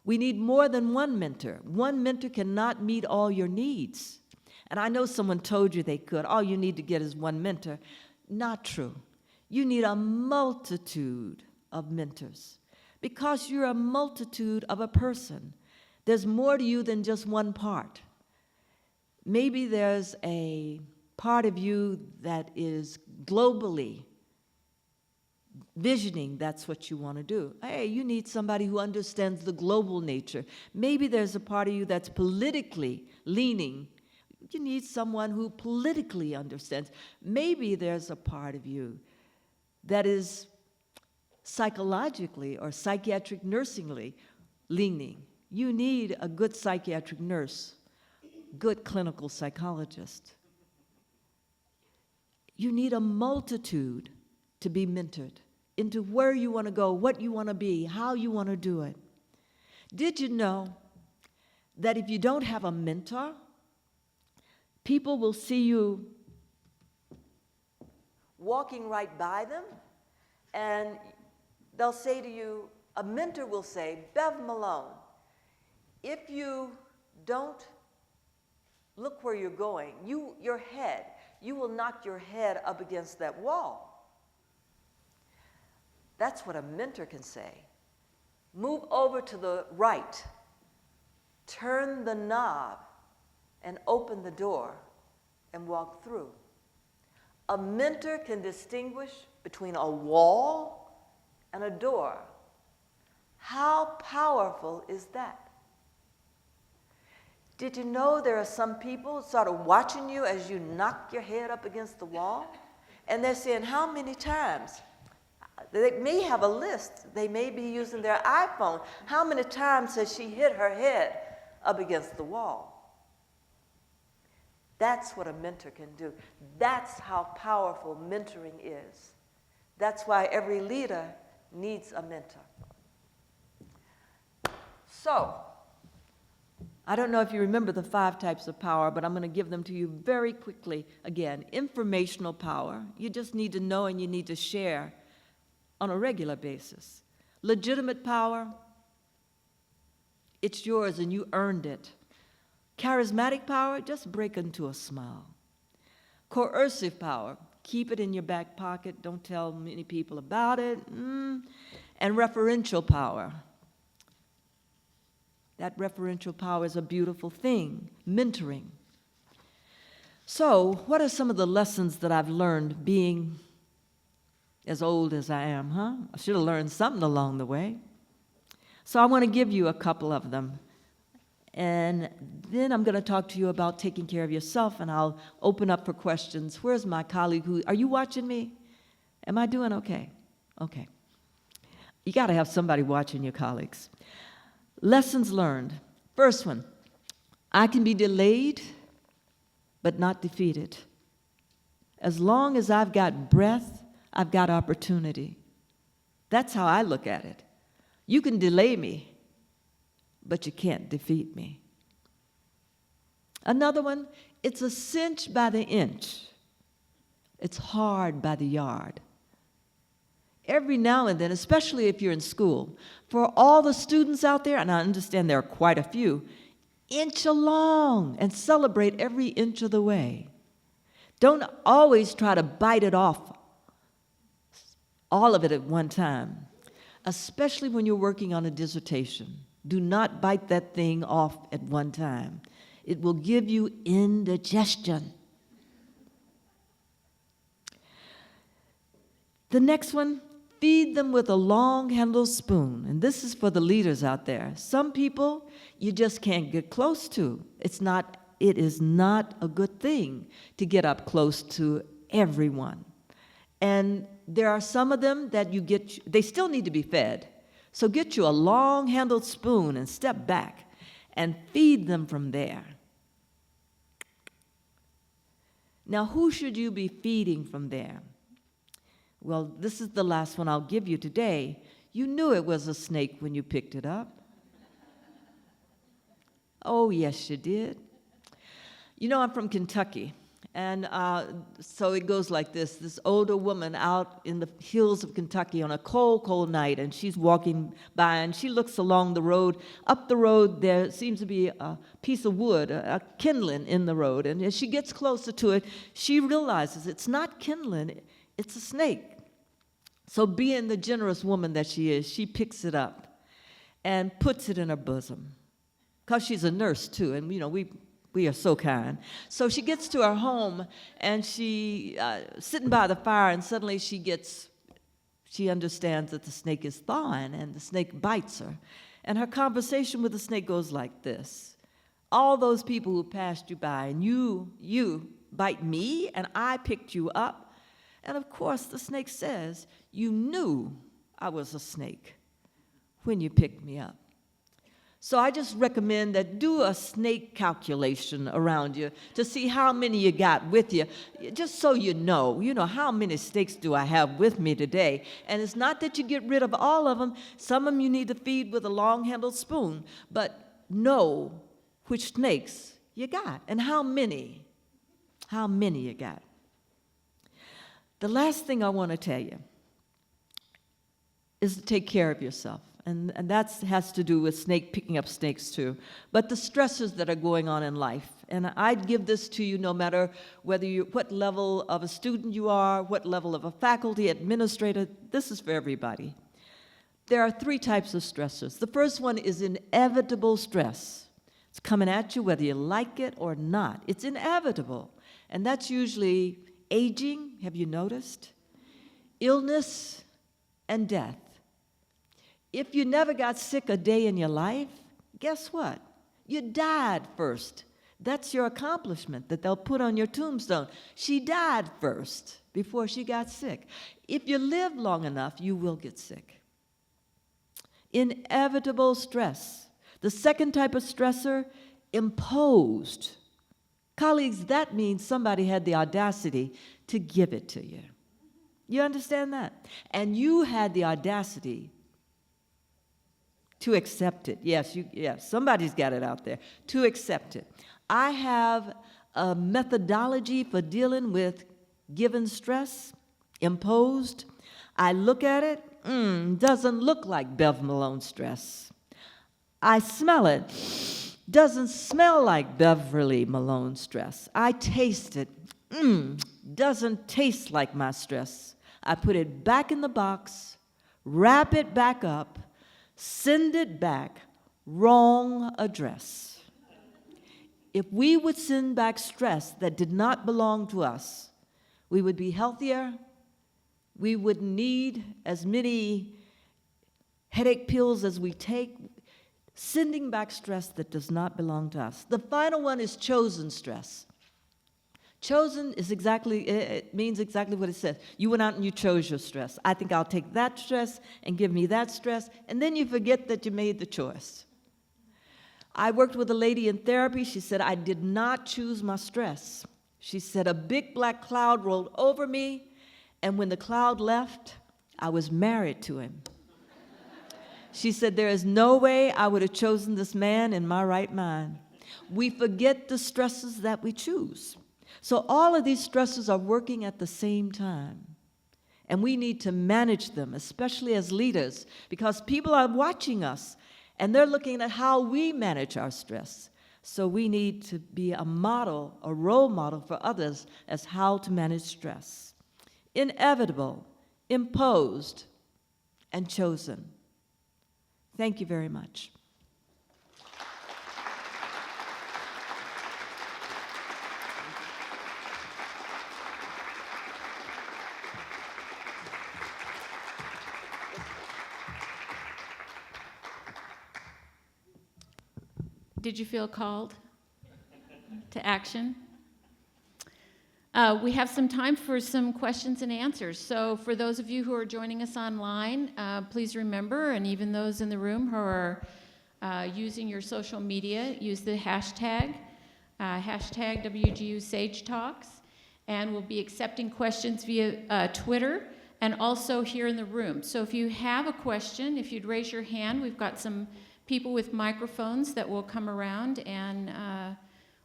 We need more than one mentor. One mentor cannot meet all your needs. And I know someone told you they could. All you need to get is one mentor. Not true. You need a multitude of mentors, because you're a multitude of a person. There's more to you than just one part. Maybe there's a part of you that is globally visioning that's what you want to do. Hey, you need somebody who understands the global nature. Maybe there's a part of you that's politically leaning. You need someone who politically understands. Maybe there's a part of you that is psychologically or psychiatric nursingly leaning. You need a good psychiatric nurse, good clinical psychologist. You need a multitude to be mentored into where you want to go, what you want to be, how you want to do it. Did you know that if you don't have a mentor, people will see you walking right by them, and they'll say to you, A mentor will say, Bev Malone, if you don't look where you're going, you will knock your head up against that wall. That's what a mentor can say. Move over to the right, turn the knob, and open the door and walk through. A mentor can distinguish between a wall and a door. How powerful is that? Did you know there are some people sort of watching you as you knock your head up against the wall? And they're saying, how many times? They may have a list. They may be using their iPhone. How many times has she hit her head up against the wall? That's what a mentor can do. That's how powerful mentoring is. That's why every leader needs a mentor. So, I don't know if you remember the 5 types of power, but I'm going to give them to you very quickly. Again, informational power. You just need to know and you need to share on a regular basis. Legitimate power, it's yours and you earned it. Charismatic power, just break into a smile. Coercive power, keep it in your back pocket, don't tell many people about it. And referential power. That referential power is a beautiful thing, mentoring. So, what are some of the lessons that I've learned being as old as I am, huh? I should have learned something along the way. So I want to give you a couple of them. And then I'm going to talk to you about taking care of yourself, and I'll open up for questions. Where's my colleague? Are you watching me? Am I doing okay? Okay. You got to have somebody watching your colleagues. Lessons learned. First one, I can be delayed, but not defeated. As long as I've got breath, I've got opportunity. That's how I look at it. You can delay me, but you can't defeat me. Another one, it's a cinch by the inch. It's hard by the yard. Every now and then, especially if you're in school, for all the students out there, and I understand there are quite a few, inch along and celebrate every inch of the way. Don't always try to bite it off, all of it at one time, especially when you're working on a dissertation. Do not bite that thing off at one time. It will give you indigestion. The next one, feed them with a long-handled spoon. And this is for the leaders out there. Some people you just can't get close to. It is not a good thing to get up close to everyone. And there are some of them that they still need to be fed. So get you a long-handled spoon and step back and feed them from there. Now, who should you be feeding from there? Well, this is the last one I'll give you today. You knew it was a snake when you picked it up. Oh, yes, you did. You know, I'm from Kentucky, and so it goes like this. This older woman out in the hills of Kentucky on a cold, cold night, and she's walking by, and she looks along the road. Up the road, there seems to be a piece of wood, a kindling in the road, and as she gets closer to it, she realizes it's not kindling, it's a snake. So being the generous woman that she is, she picks it up and puts it in her bosom. Because she's a nurse, too, and, you know, we are so kind. So she gets to her home, and she sitting by the fire, and suddenly she understands that the snake is thawing, and the snake bites her. And her conversation with the snake goes like this. All those people who passed you by, and you bite me, and I picked you up. And of course, the snake says, you knew I was a snake when you picked me up. So I just recommend that do a snake calculation around you to see how many you got with you, just so you know, how many snakes do I have with me today? And it's not that you get rid of all of them. Some of them you need to feed with a long-handled spoon, but know which snakes you got and how many you got. The last thing I want to tell you is to take care of yourself. And that has to do with picking up snakes too. But the stresses that are going on in life. And I'd give this to you no matter what level of a student you are, what level of a faculty, administrator, this is for everybody. There are 3 types of stressors. The first one is inevitable stress. It's coming at you whether you like it or not. It's inevitable. And that's usually aging, have you noticed? Illness and death. If you never got sick a day in your life, guess what? You died first. That's your accomplishment that they'll put on your tombstone. She died first before she got sick. If you live long enough, you will get sick. Inevitable stress. The second type of stressor, imposed. Colleagues, that means somebody had the audacity to give it to you. You understand that? And you had the audacity to accept it. Yes, somebody's got it out there. To accept it. I have a methodology for dealing with given stress, imposed. I look at it, doesn't look like Bev Malone stress. I smell it, doesn't smell like Beverly Malone stress. I taste it, doesn't taste like my stress. I put it back in the box, wrap it back up, send it back, wrong address. If we would send back stress that did not belong to us, we would be healthier. We wouldn't need as many headache pills as we take. Sending back stress that does not belong to us. The final one is chosen stress. Chosen is it means exactly what it says. You went out and you chose your stress. I think I'll take that stress and give me that stress, and then you forget that you made the choice. I worked with a lady in therapy. She said, I did not choose my stress. She said, a big black cloud rolled over me, and when the cloud left, I was married to him. She said, there is no way I would have chosen this man in my right mind. We forget the stresses that we choose. So all of these stresses are working at the same time. And we need to manage them, especially as leaders, because people are watching us, and they're looking at how we manage our stress. So we need to be a model, a role model for others as how to manage stress. Inevitable, imposed, and chosen. Thank you very much. Did you feel called to action? We have some time for some questions and answers. So for those of you who are joining us online, please remember, and even those in the room who are using your social media, use the hashtag WGU Sage Talks, and we'll be accepting questions via Twitter and also here in the room. So if you have a question, if you'd raise your hand, we've got some people with microphones that will come around and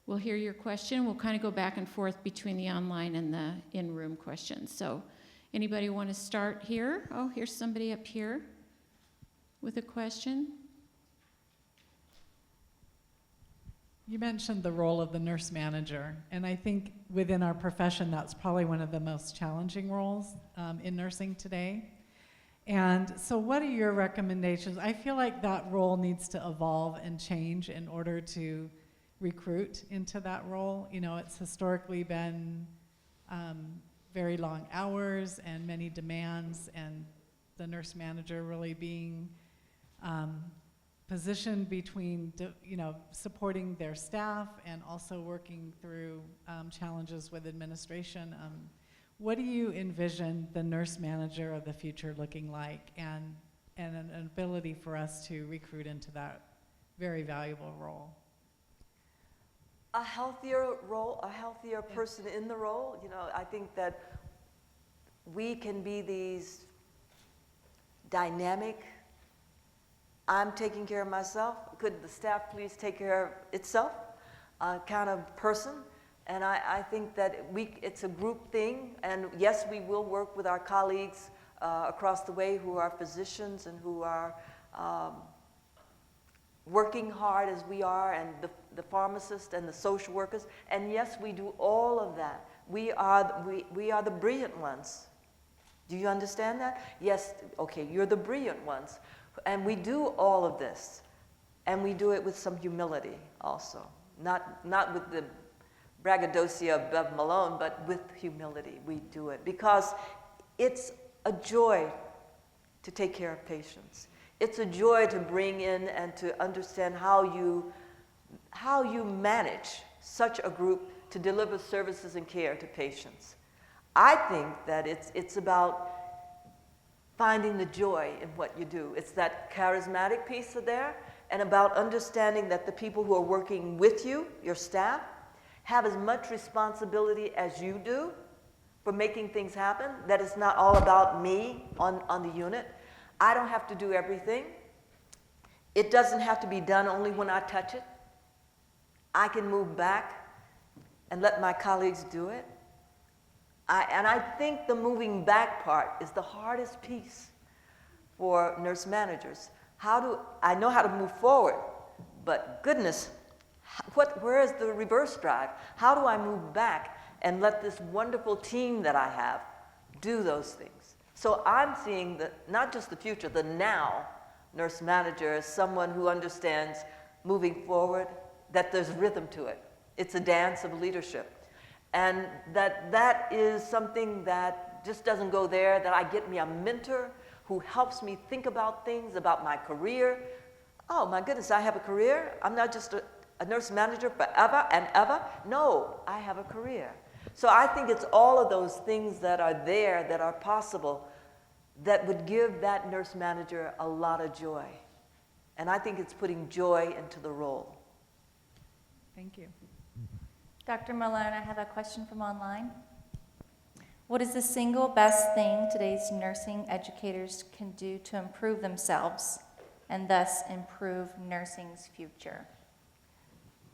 we'll hear your question. We'll kind of go back and forth between the online and the in-room questions. So anybody want to start here? Oh, here's somebody up here with a question. You mentioned the role of the nurse manager, and I think within our profession that's probably one of the most challenging roles in nursing today. And so what are your recommendations? I feel like that role needs to evolve and change in order to recruit into that role. You know, it's historically been very long hours and many demands, and the nurse manager really being positioned between, supporting their staff and also working through challenges with administration. What do you envision the nurse manager of the future looking like, and an ability for us to recruit into that very valuable role? A healthier role, a healthier person in the role. You know, I think that we can be these dynamic, I'm taking care of myself, could the staff please take care of itself, kind of person. And I think that it's a group thing, and yes, we will work with our colleagues across the way who are physicians and who are working hard as we are, and the pharmacists and the social workers, and yes, we do all of that. We are the brilliant ones. Do you understand that? Yes, okay, you're the brilliant ones. And we do all of this, and we do it with some humility also. Not with the braggadocio of Beverly Malone, but with humility we do it, because it's a joy to take care of patients. It's a joy to bring in and to understand how you manage such a group to deliver services and care to patients. I think that it's about finding the joy in what you do. It's that charismatic piece there, and about understanding that the people who are working with you, your staff, have as much responsibility as you do for making things happen, that it's not all about me on the unit. I don't have to do everything. It doesn't have to be done only when I touch it. I can move back and let my colleagues do it. And I think the moving back part is the hardest piece for nurse managers. I know how to move forward, but goodness, where is the reverse drive? How do I move back and let this wonderful team that I have do those things? So I'm seeing not just the future, the now nurse manager as someone who understands moving forward, that there's rhythm to it. It's a dance of leadership. And that is something that just doesn't go there, that I get me a mentor who helps me think about things, about my career. Oh my goodness, I have a career? I'm not just a nurse manager forever and ever. No, I have a career. So I think it's all of those things that are there, that are possible, that would give that nurse manager a lot of joy. And I think it's putting joy into the role. Thank you. Dr. Malone, I have a question from online. What is the single best thing today's nursing educators can do to improve themselves and thus improve nursing's future?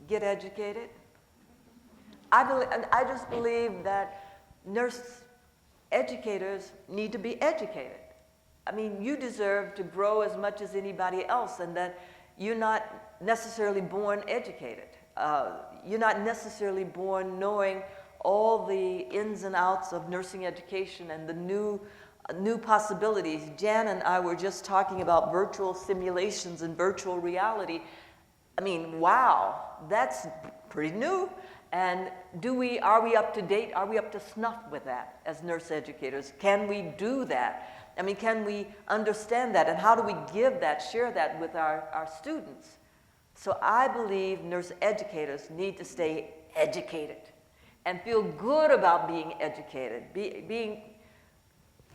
Get educated. I just believe that nurse educators need to be educated. I mean, you deserve to grow as much as anybody else, and that you're not necessarily born educated. You're not necessarily born knowing all the ins and outs of nursing education and the new possibilities. Jan and I were just talking about virtual simulations and virtual reality. I mean, wow, that's pretty new. And are we up to date? Are we up to snuff with that as nurse educators? Can we do that? I mean, can we understand that? And how do we share that with our students? So I believe nurse educators need to stay educated and feel good about being educated, being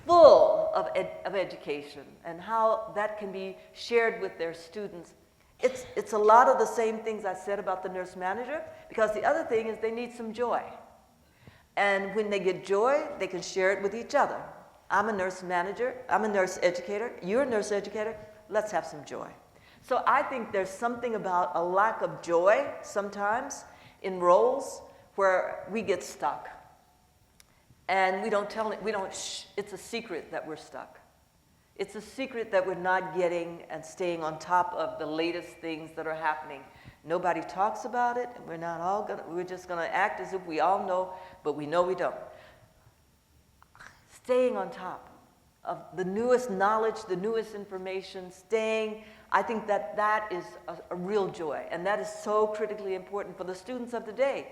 full of education, and how that can be shared with their students. It's a lot of the same things I said about the nurse manager, because the other thing is they need some joy. And when they get joy, they can share it with each other. I'm a nurse manager, I'm a nurse educator, you're a nurse educator, let's have some joy. So I think there's something about a lack of joy sometimes in roles where we get stuck. And we don't it's a secret that we're stuck. It's a secret that we're not getting and staying on top of the latest things that are happening. Nobody talks about it, and we're just gonna act as if we all know, but we know we don't. Staying on top of the newest knowledge, the newest information, I think that is a real joy, and that is so critically important for the students of today.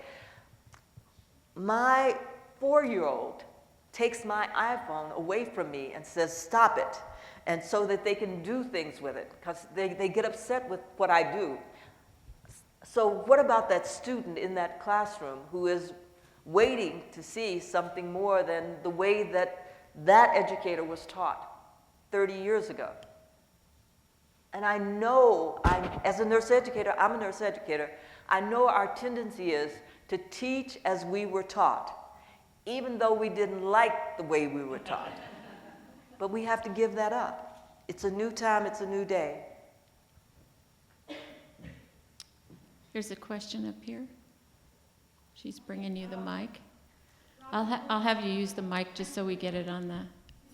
My 4-year-old takes my iPhone away from me and says, stop it, and so that they can do things with it, because they get upset with what I do. So what about that student in that classroom who is waiting to see something more than the way that educator was taught 30 years ago? And I know, as a nurse educator, I'm a nurse educator, I know our tendency is to teach as we were taught, even though we didn't like the way we were taught. But we have to give that up. It's a new time, it's a new day. There's a question up here. She's bringing you the mic. I'll have you use the mic just so we get it on the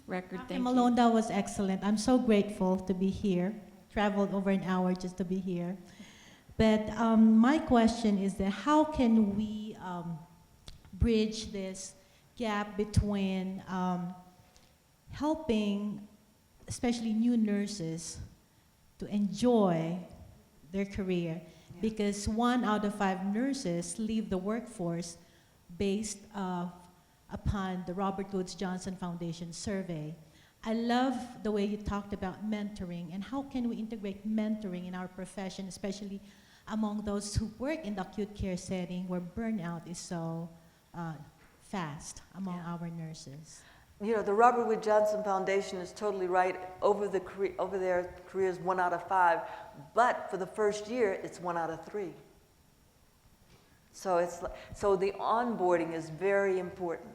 record. Dr. Thank Malone, you. that was excellent. I'm so grateful to be here. traveled over an hour just to be here. But my question is that how can we bridge this gap between helping, especially new nurses, to enjoy their career? Because 1 out of 5 nurses leave the workforce based upon the Robert Woods Johnson Foundation survey. I love the way you talked about mentoring, and how can we integrate mentoring in our profession, especially among those who work in the acute care setting where burnout is so fast among our nurses. You know, the Robert Wood Johnson Foundation is totally right. Over their careers, 1 out of 5, but for the first year, it's 1 out of 3. So so the onboarding is very important.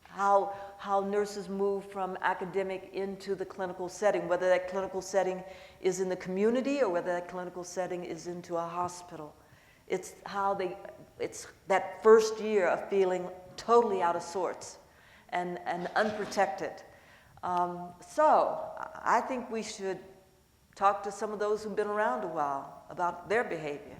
How nurses move from academic into the clinical setting, whether that clinical setting is in the community or whether that clinical setting is into a hospital. It's that first year of feeling totally out of sorts and unprotected. So I think we should talk to some of those who've been around a while about their behavior.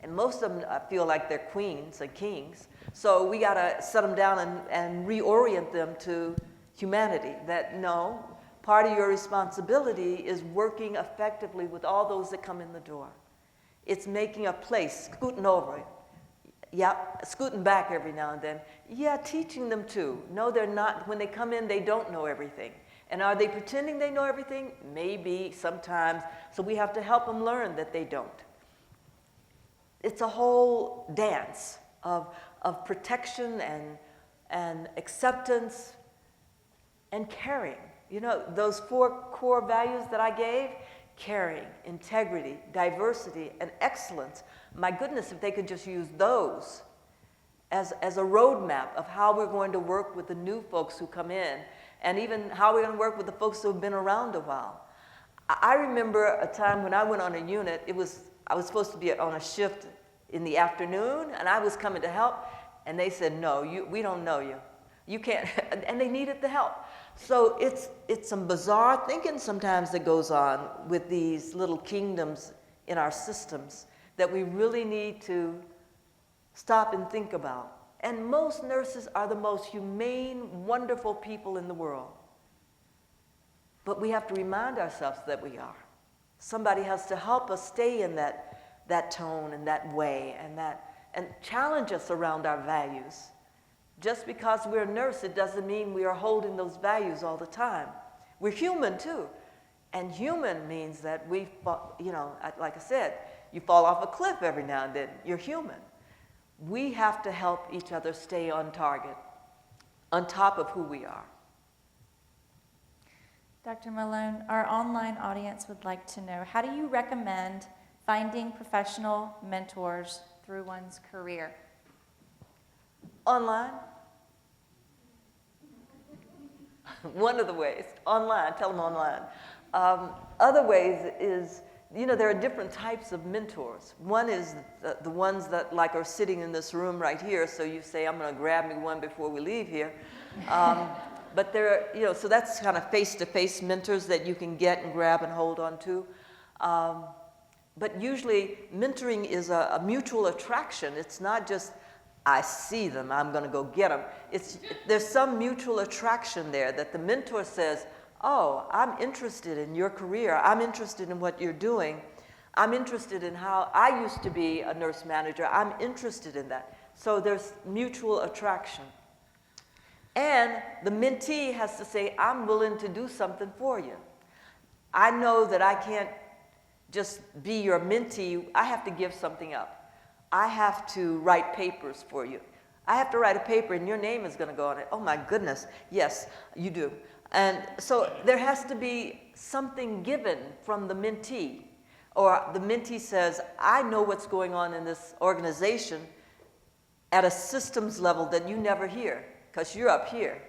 And most of them feel like they're queens and kings. So we gotta set them down and reorient them to humanity. That no, part of your responsibility is working effectively with all those that come in the door. It's making a place, scooting over, scooting back every now and then. Yeah, teaching them too. No, they're not, when they come in, they don't know everything. And are they pretending they know everything? Maybe, sometimes. So we have to help them learn that they don't. It's a whole dance of protection and acceptance and caring. You know, those 4 core values that I gave, caring, integrity, diversity, and excellence. My goodness, if they could just use those as a roadmap of how we're going to work with the new folks who come in, and even how we're going to work with the folks who have been around a while. I remember a time when I went on a unit, I was supposed to be on a shift in the afternoon, and I was coming to help, and they said, no, we don't know you. You can't, and they needed the help. So it's some bizarre thinking sometimes that goes on with these little kingdoms in our systems that we really need to stop and think about. And most nurses are the most humane, wonderful people in the world. But we have to remind ourselves that we are. Somebody has to help us stay in that tone and that way and challenge us around our values. Just because we're a nurse, it doesn't mean we are holding those values all the time. We're human too. And human means that we, you know, like I said, you fall off a cliff every now and then. You're human. We have to help each other stay on target, on top of who we are. Dr. Malone, our online audience would like to know, how do you recommend finding professional mentors through one's career? Online. One of the ways, online, tell them online. Other ways is, you know, there are different types of mentors. One is the ones that like are sitting in this room right here, so you say, I'm gonna grab me one before we leave here. But there are, you know, so that's kind of face-to-face mentors that you can get and grab and hold on to. But usually mentoring is a mutual attraction. It's not just, I see them, I'm gonna go get them. There's some mutual attraction there that the mentor says, oh, I'm interested in your career. I'm interested in what you're doing. I'm interested in how I used to be a nurse manager. I'm interested in that. So there's mutual attraction. And the mentee has to say, I'm willing to do something for you. I know that I can't just be your mentee. I have to give something up. I have to write papers for you. I have to write a paper and your name is going to go on it. Oh my goodness, yes, you do. And so there has to be something given from the mentee. Or the mentee says, I know what's going on in this organization at a systems level that you never hear, because you're up here.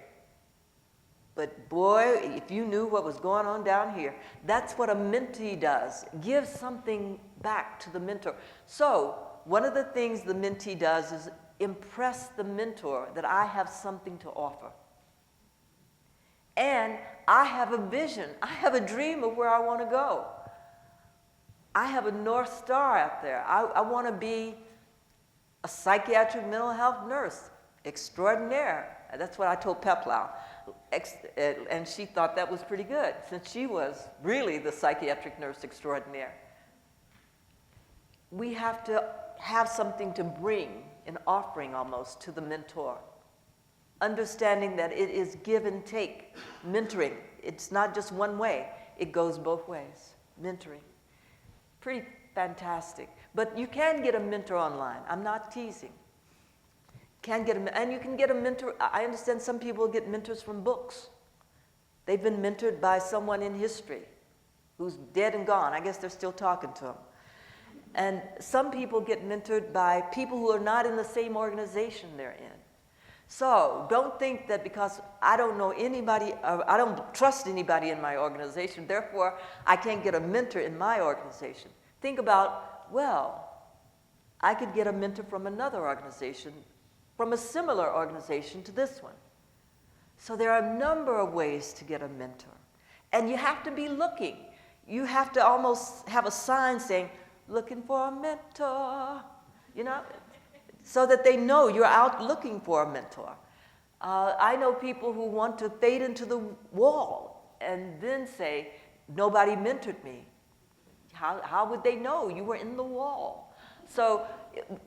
But boy, if you knew what was going on down here, that's what a mentee does, gives something back to the mentor. So one of the things the mentee does is impress the mentor that I have something to offer. And I have a vision. I have a dream of where I want to go. I have a North Star out there. I want to be a psychiatric mental health nurse extraordinaire. That's what I told Peplau. And she thought that was pretty good, since she was really the psychiatric nurse extraordinaire. We have to have something to bring, an offering almost, to the mentor. Understanding that it is give and take, mentoring. It's not just one way, it goes both ways, mentoring. Pretty fantastic. But you can get a mentor online. I'm not teasing. And you can get a mentor. I understand some people get mentors from books. They've been mentored by someone in history who's dead and gone. I guess they're still talking to them. And some people get mentored by people who are not in the same organization they're in. So don't think that because I don't know anybody, or I don't trust anybody in my organization, therefore I can't get a mentor in my organization. Think about, well, I could get a mentor from another organization, from a similar organization to this one. So there are a number of ways to get a mentor. And you have to be looking. You have to almost have a sign saying, looking for a mentor, you know, so that they know you're out looking for a mentor. I know people who want to fade into the wall and then say, nobody mentored me. How would they know you were in the wall? So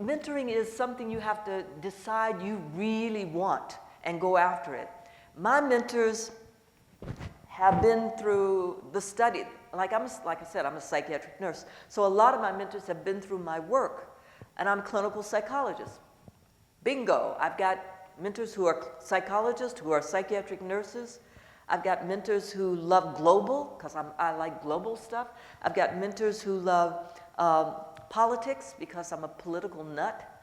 mentoring is something you have to decide you really want and go after it. My mentors have been through the study. Like I said, I'm a psychiatric nurse. So a lot of my mentors have been through my work. And I'm a clinical psychologist. Bingo. I've got mentors who are psychologists, who are psychiatric nurses. I've got mentors who love global, because I like global stuff. I've got mentors who love politics, because I'm a political nut.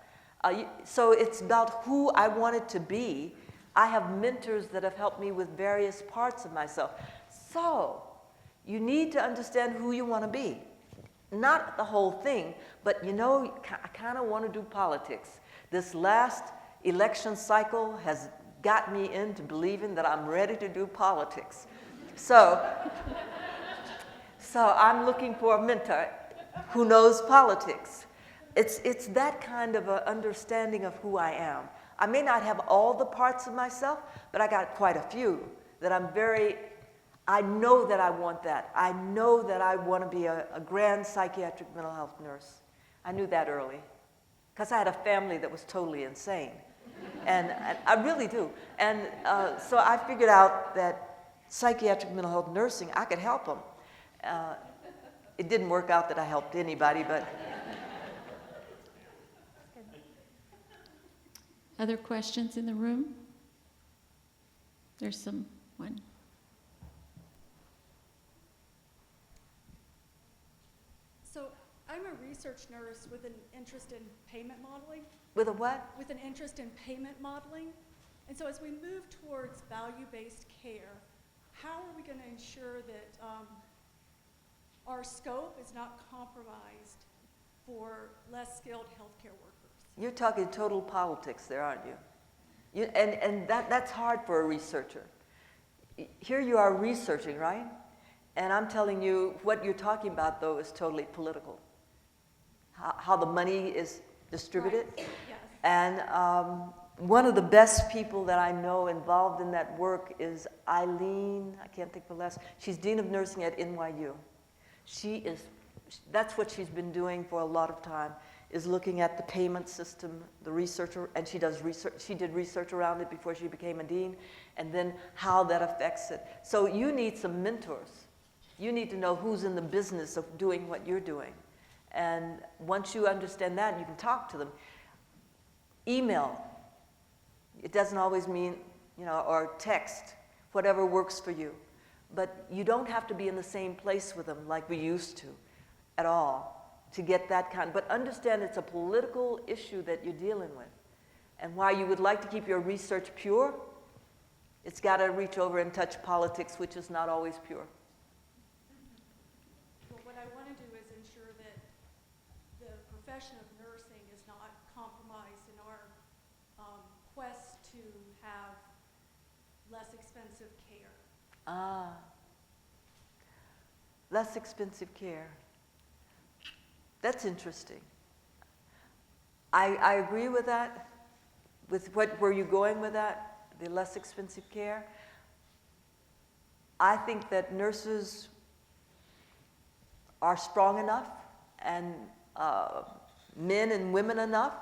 So it's about who I wanted to be. I have mentors that have helped me with various parts of myself. So you need to understand who you want to be. Not the whole thing, but you know, I kind of want to do politics. This last election cycle has got me into believing that I'm ready to do politics. So I'm looking for a mentor who knows politics. It's that kind of an understanding of who I am. I may not have all the parts of myself, but I got quite a few that I know that I want that. I know that I want to be a grand psychiatric mental health nurse. I knew that early, because I had a family that was totally insane. And I really do. And so I figured out that psychiatric mental health nursing, I could help them. It didn't work out that I helped anybody, but... Other questions in the room? There's one. So I'm a research nurse with an interest in payment modeling. With a what? With an interest in payment modeling. And so as we move towards value-based care, how are we going to ensure that our scope is not compromised for less skilled healthcare workers? You're talking total politics there, aren't you? And that's hard for a researcher. Here you are researching, right? And I'm telling you, what you're talking about, though, is totally political. How the money is distributed. Right. Yes. And one of the best people that I know involved in that work is Eileen, I can't think of her last, she's Dean of Nursing at NYU. That's what she's been doing for a lot of time, is looking at the payment system, the researcher, and she did research around it before she became a dean, and then how that affects it. So you need some mentors. You need to know who's in the business of doing what you're doing. And once you understand that, you can talk to them. Email. It doesn't always mean, or text, whatever works for you. But you don't have to be in the same place with them like we used to at all to get that kind. But understand it's a political issue that you're dealing with. And while you would like to keep your research pure, it's got to reach over and touch politics, which is not always pure. Well, what I want to do is ensure that the profession of nursing is not compromised in our quest to have less expensive care. Ah, less expensive care. That's interesting. I agree with that. With where you going with that? The less expensive care? I think that nurses are strong enough and men and women enough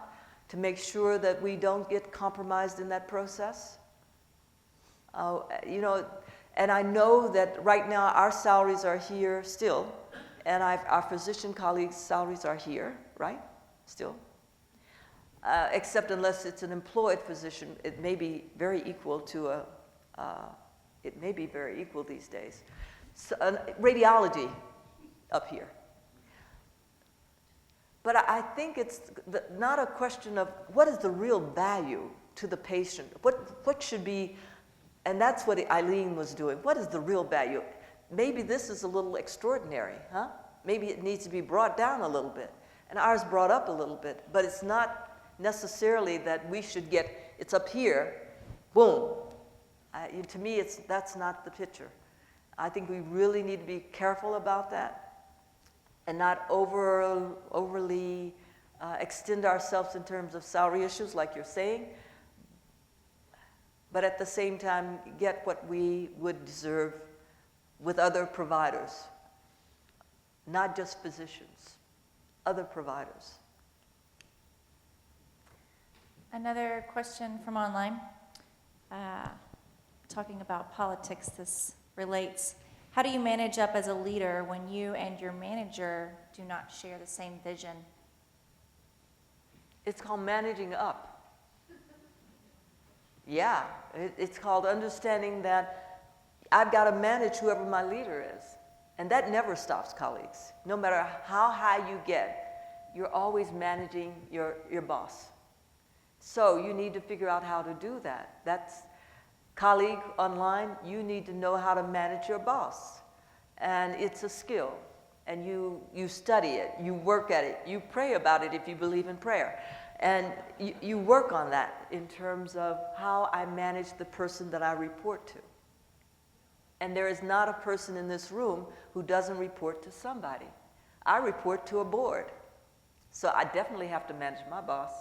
to make sure that we don't get compromised in that process. You know, and I know that right now our salaries are here still, and our physician colleagues' salaries are here, right? Still. Except unless it's an employed physician, it may be very equal to it may be very equal these days. So, radiology up here. But I think it's not a question of what is the real value to the patient. What should be, and that's what Eileen was doing. What is the real value? Maybe this is a little extraordinary, huh? Maybe it needs to be brought down a little bit. And ours brought up a little bit, but it's not necessarily that we should get, it's up here, boom. To me, that's not the picture. I think we really need to be careful about that and not overly extend ourselves in terms of salary issues like you're saying, but at the same time get what we would deserve with other providers, not just physicians, other providers. Another question from online. Talking about politics, this relates. How do you manage up as a leader when you and your manager do not share the same vision? It's called managing up. Yeah, it's called understanding that I've got to manage whoever my leader is. And that never stops, colleagues. No matter how high you get, you're always managing your boss. So you need to figure out how to do that. That's, colleague online, you need to know how to manage your boss. And it's a skill. And you study it, you work at it, you pray about it if you believe in prayer. And you work on that in terms of how I manage the person that I report to. And there is not a person in this room who doesn't report to somebody. I report to a board. So I definitely have to manage my boss.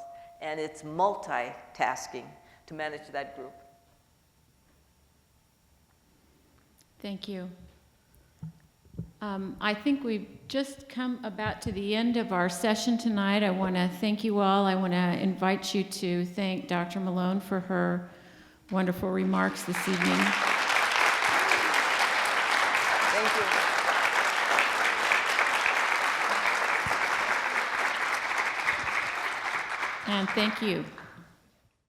And it's multitasking to manage that group. Thank you. I think we've just come about to the end of our session tonight. I want to thank you all. I want to invite you to thank Dr. Malone for her wonderful remarks this evening. Thank you. And thank you.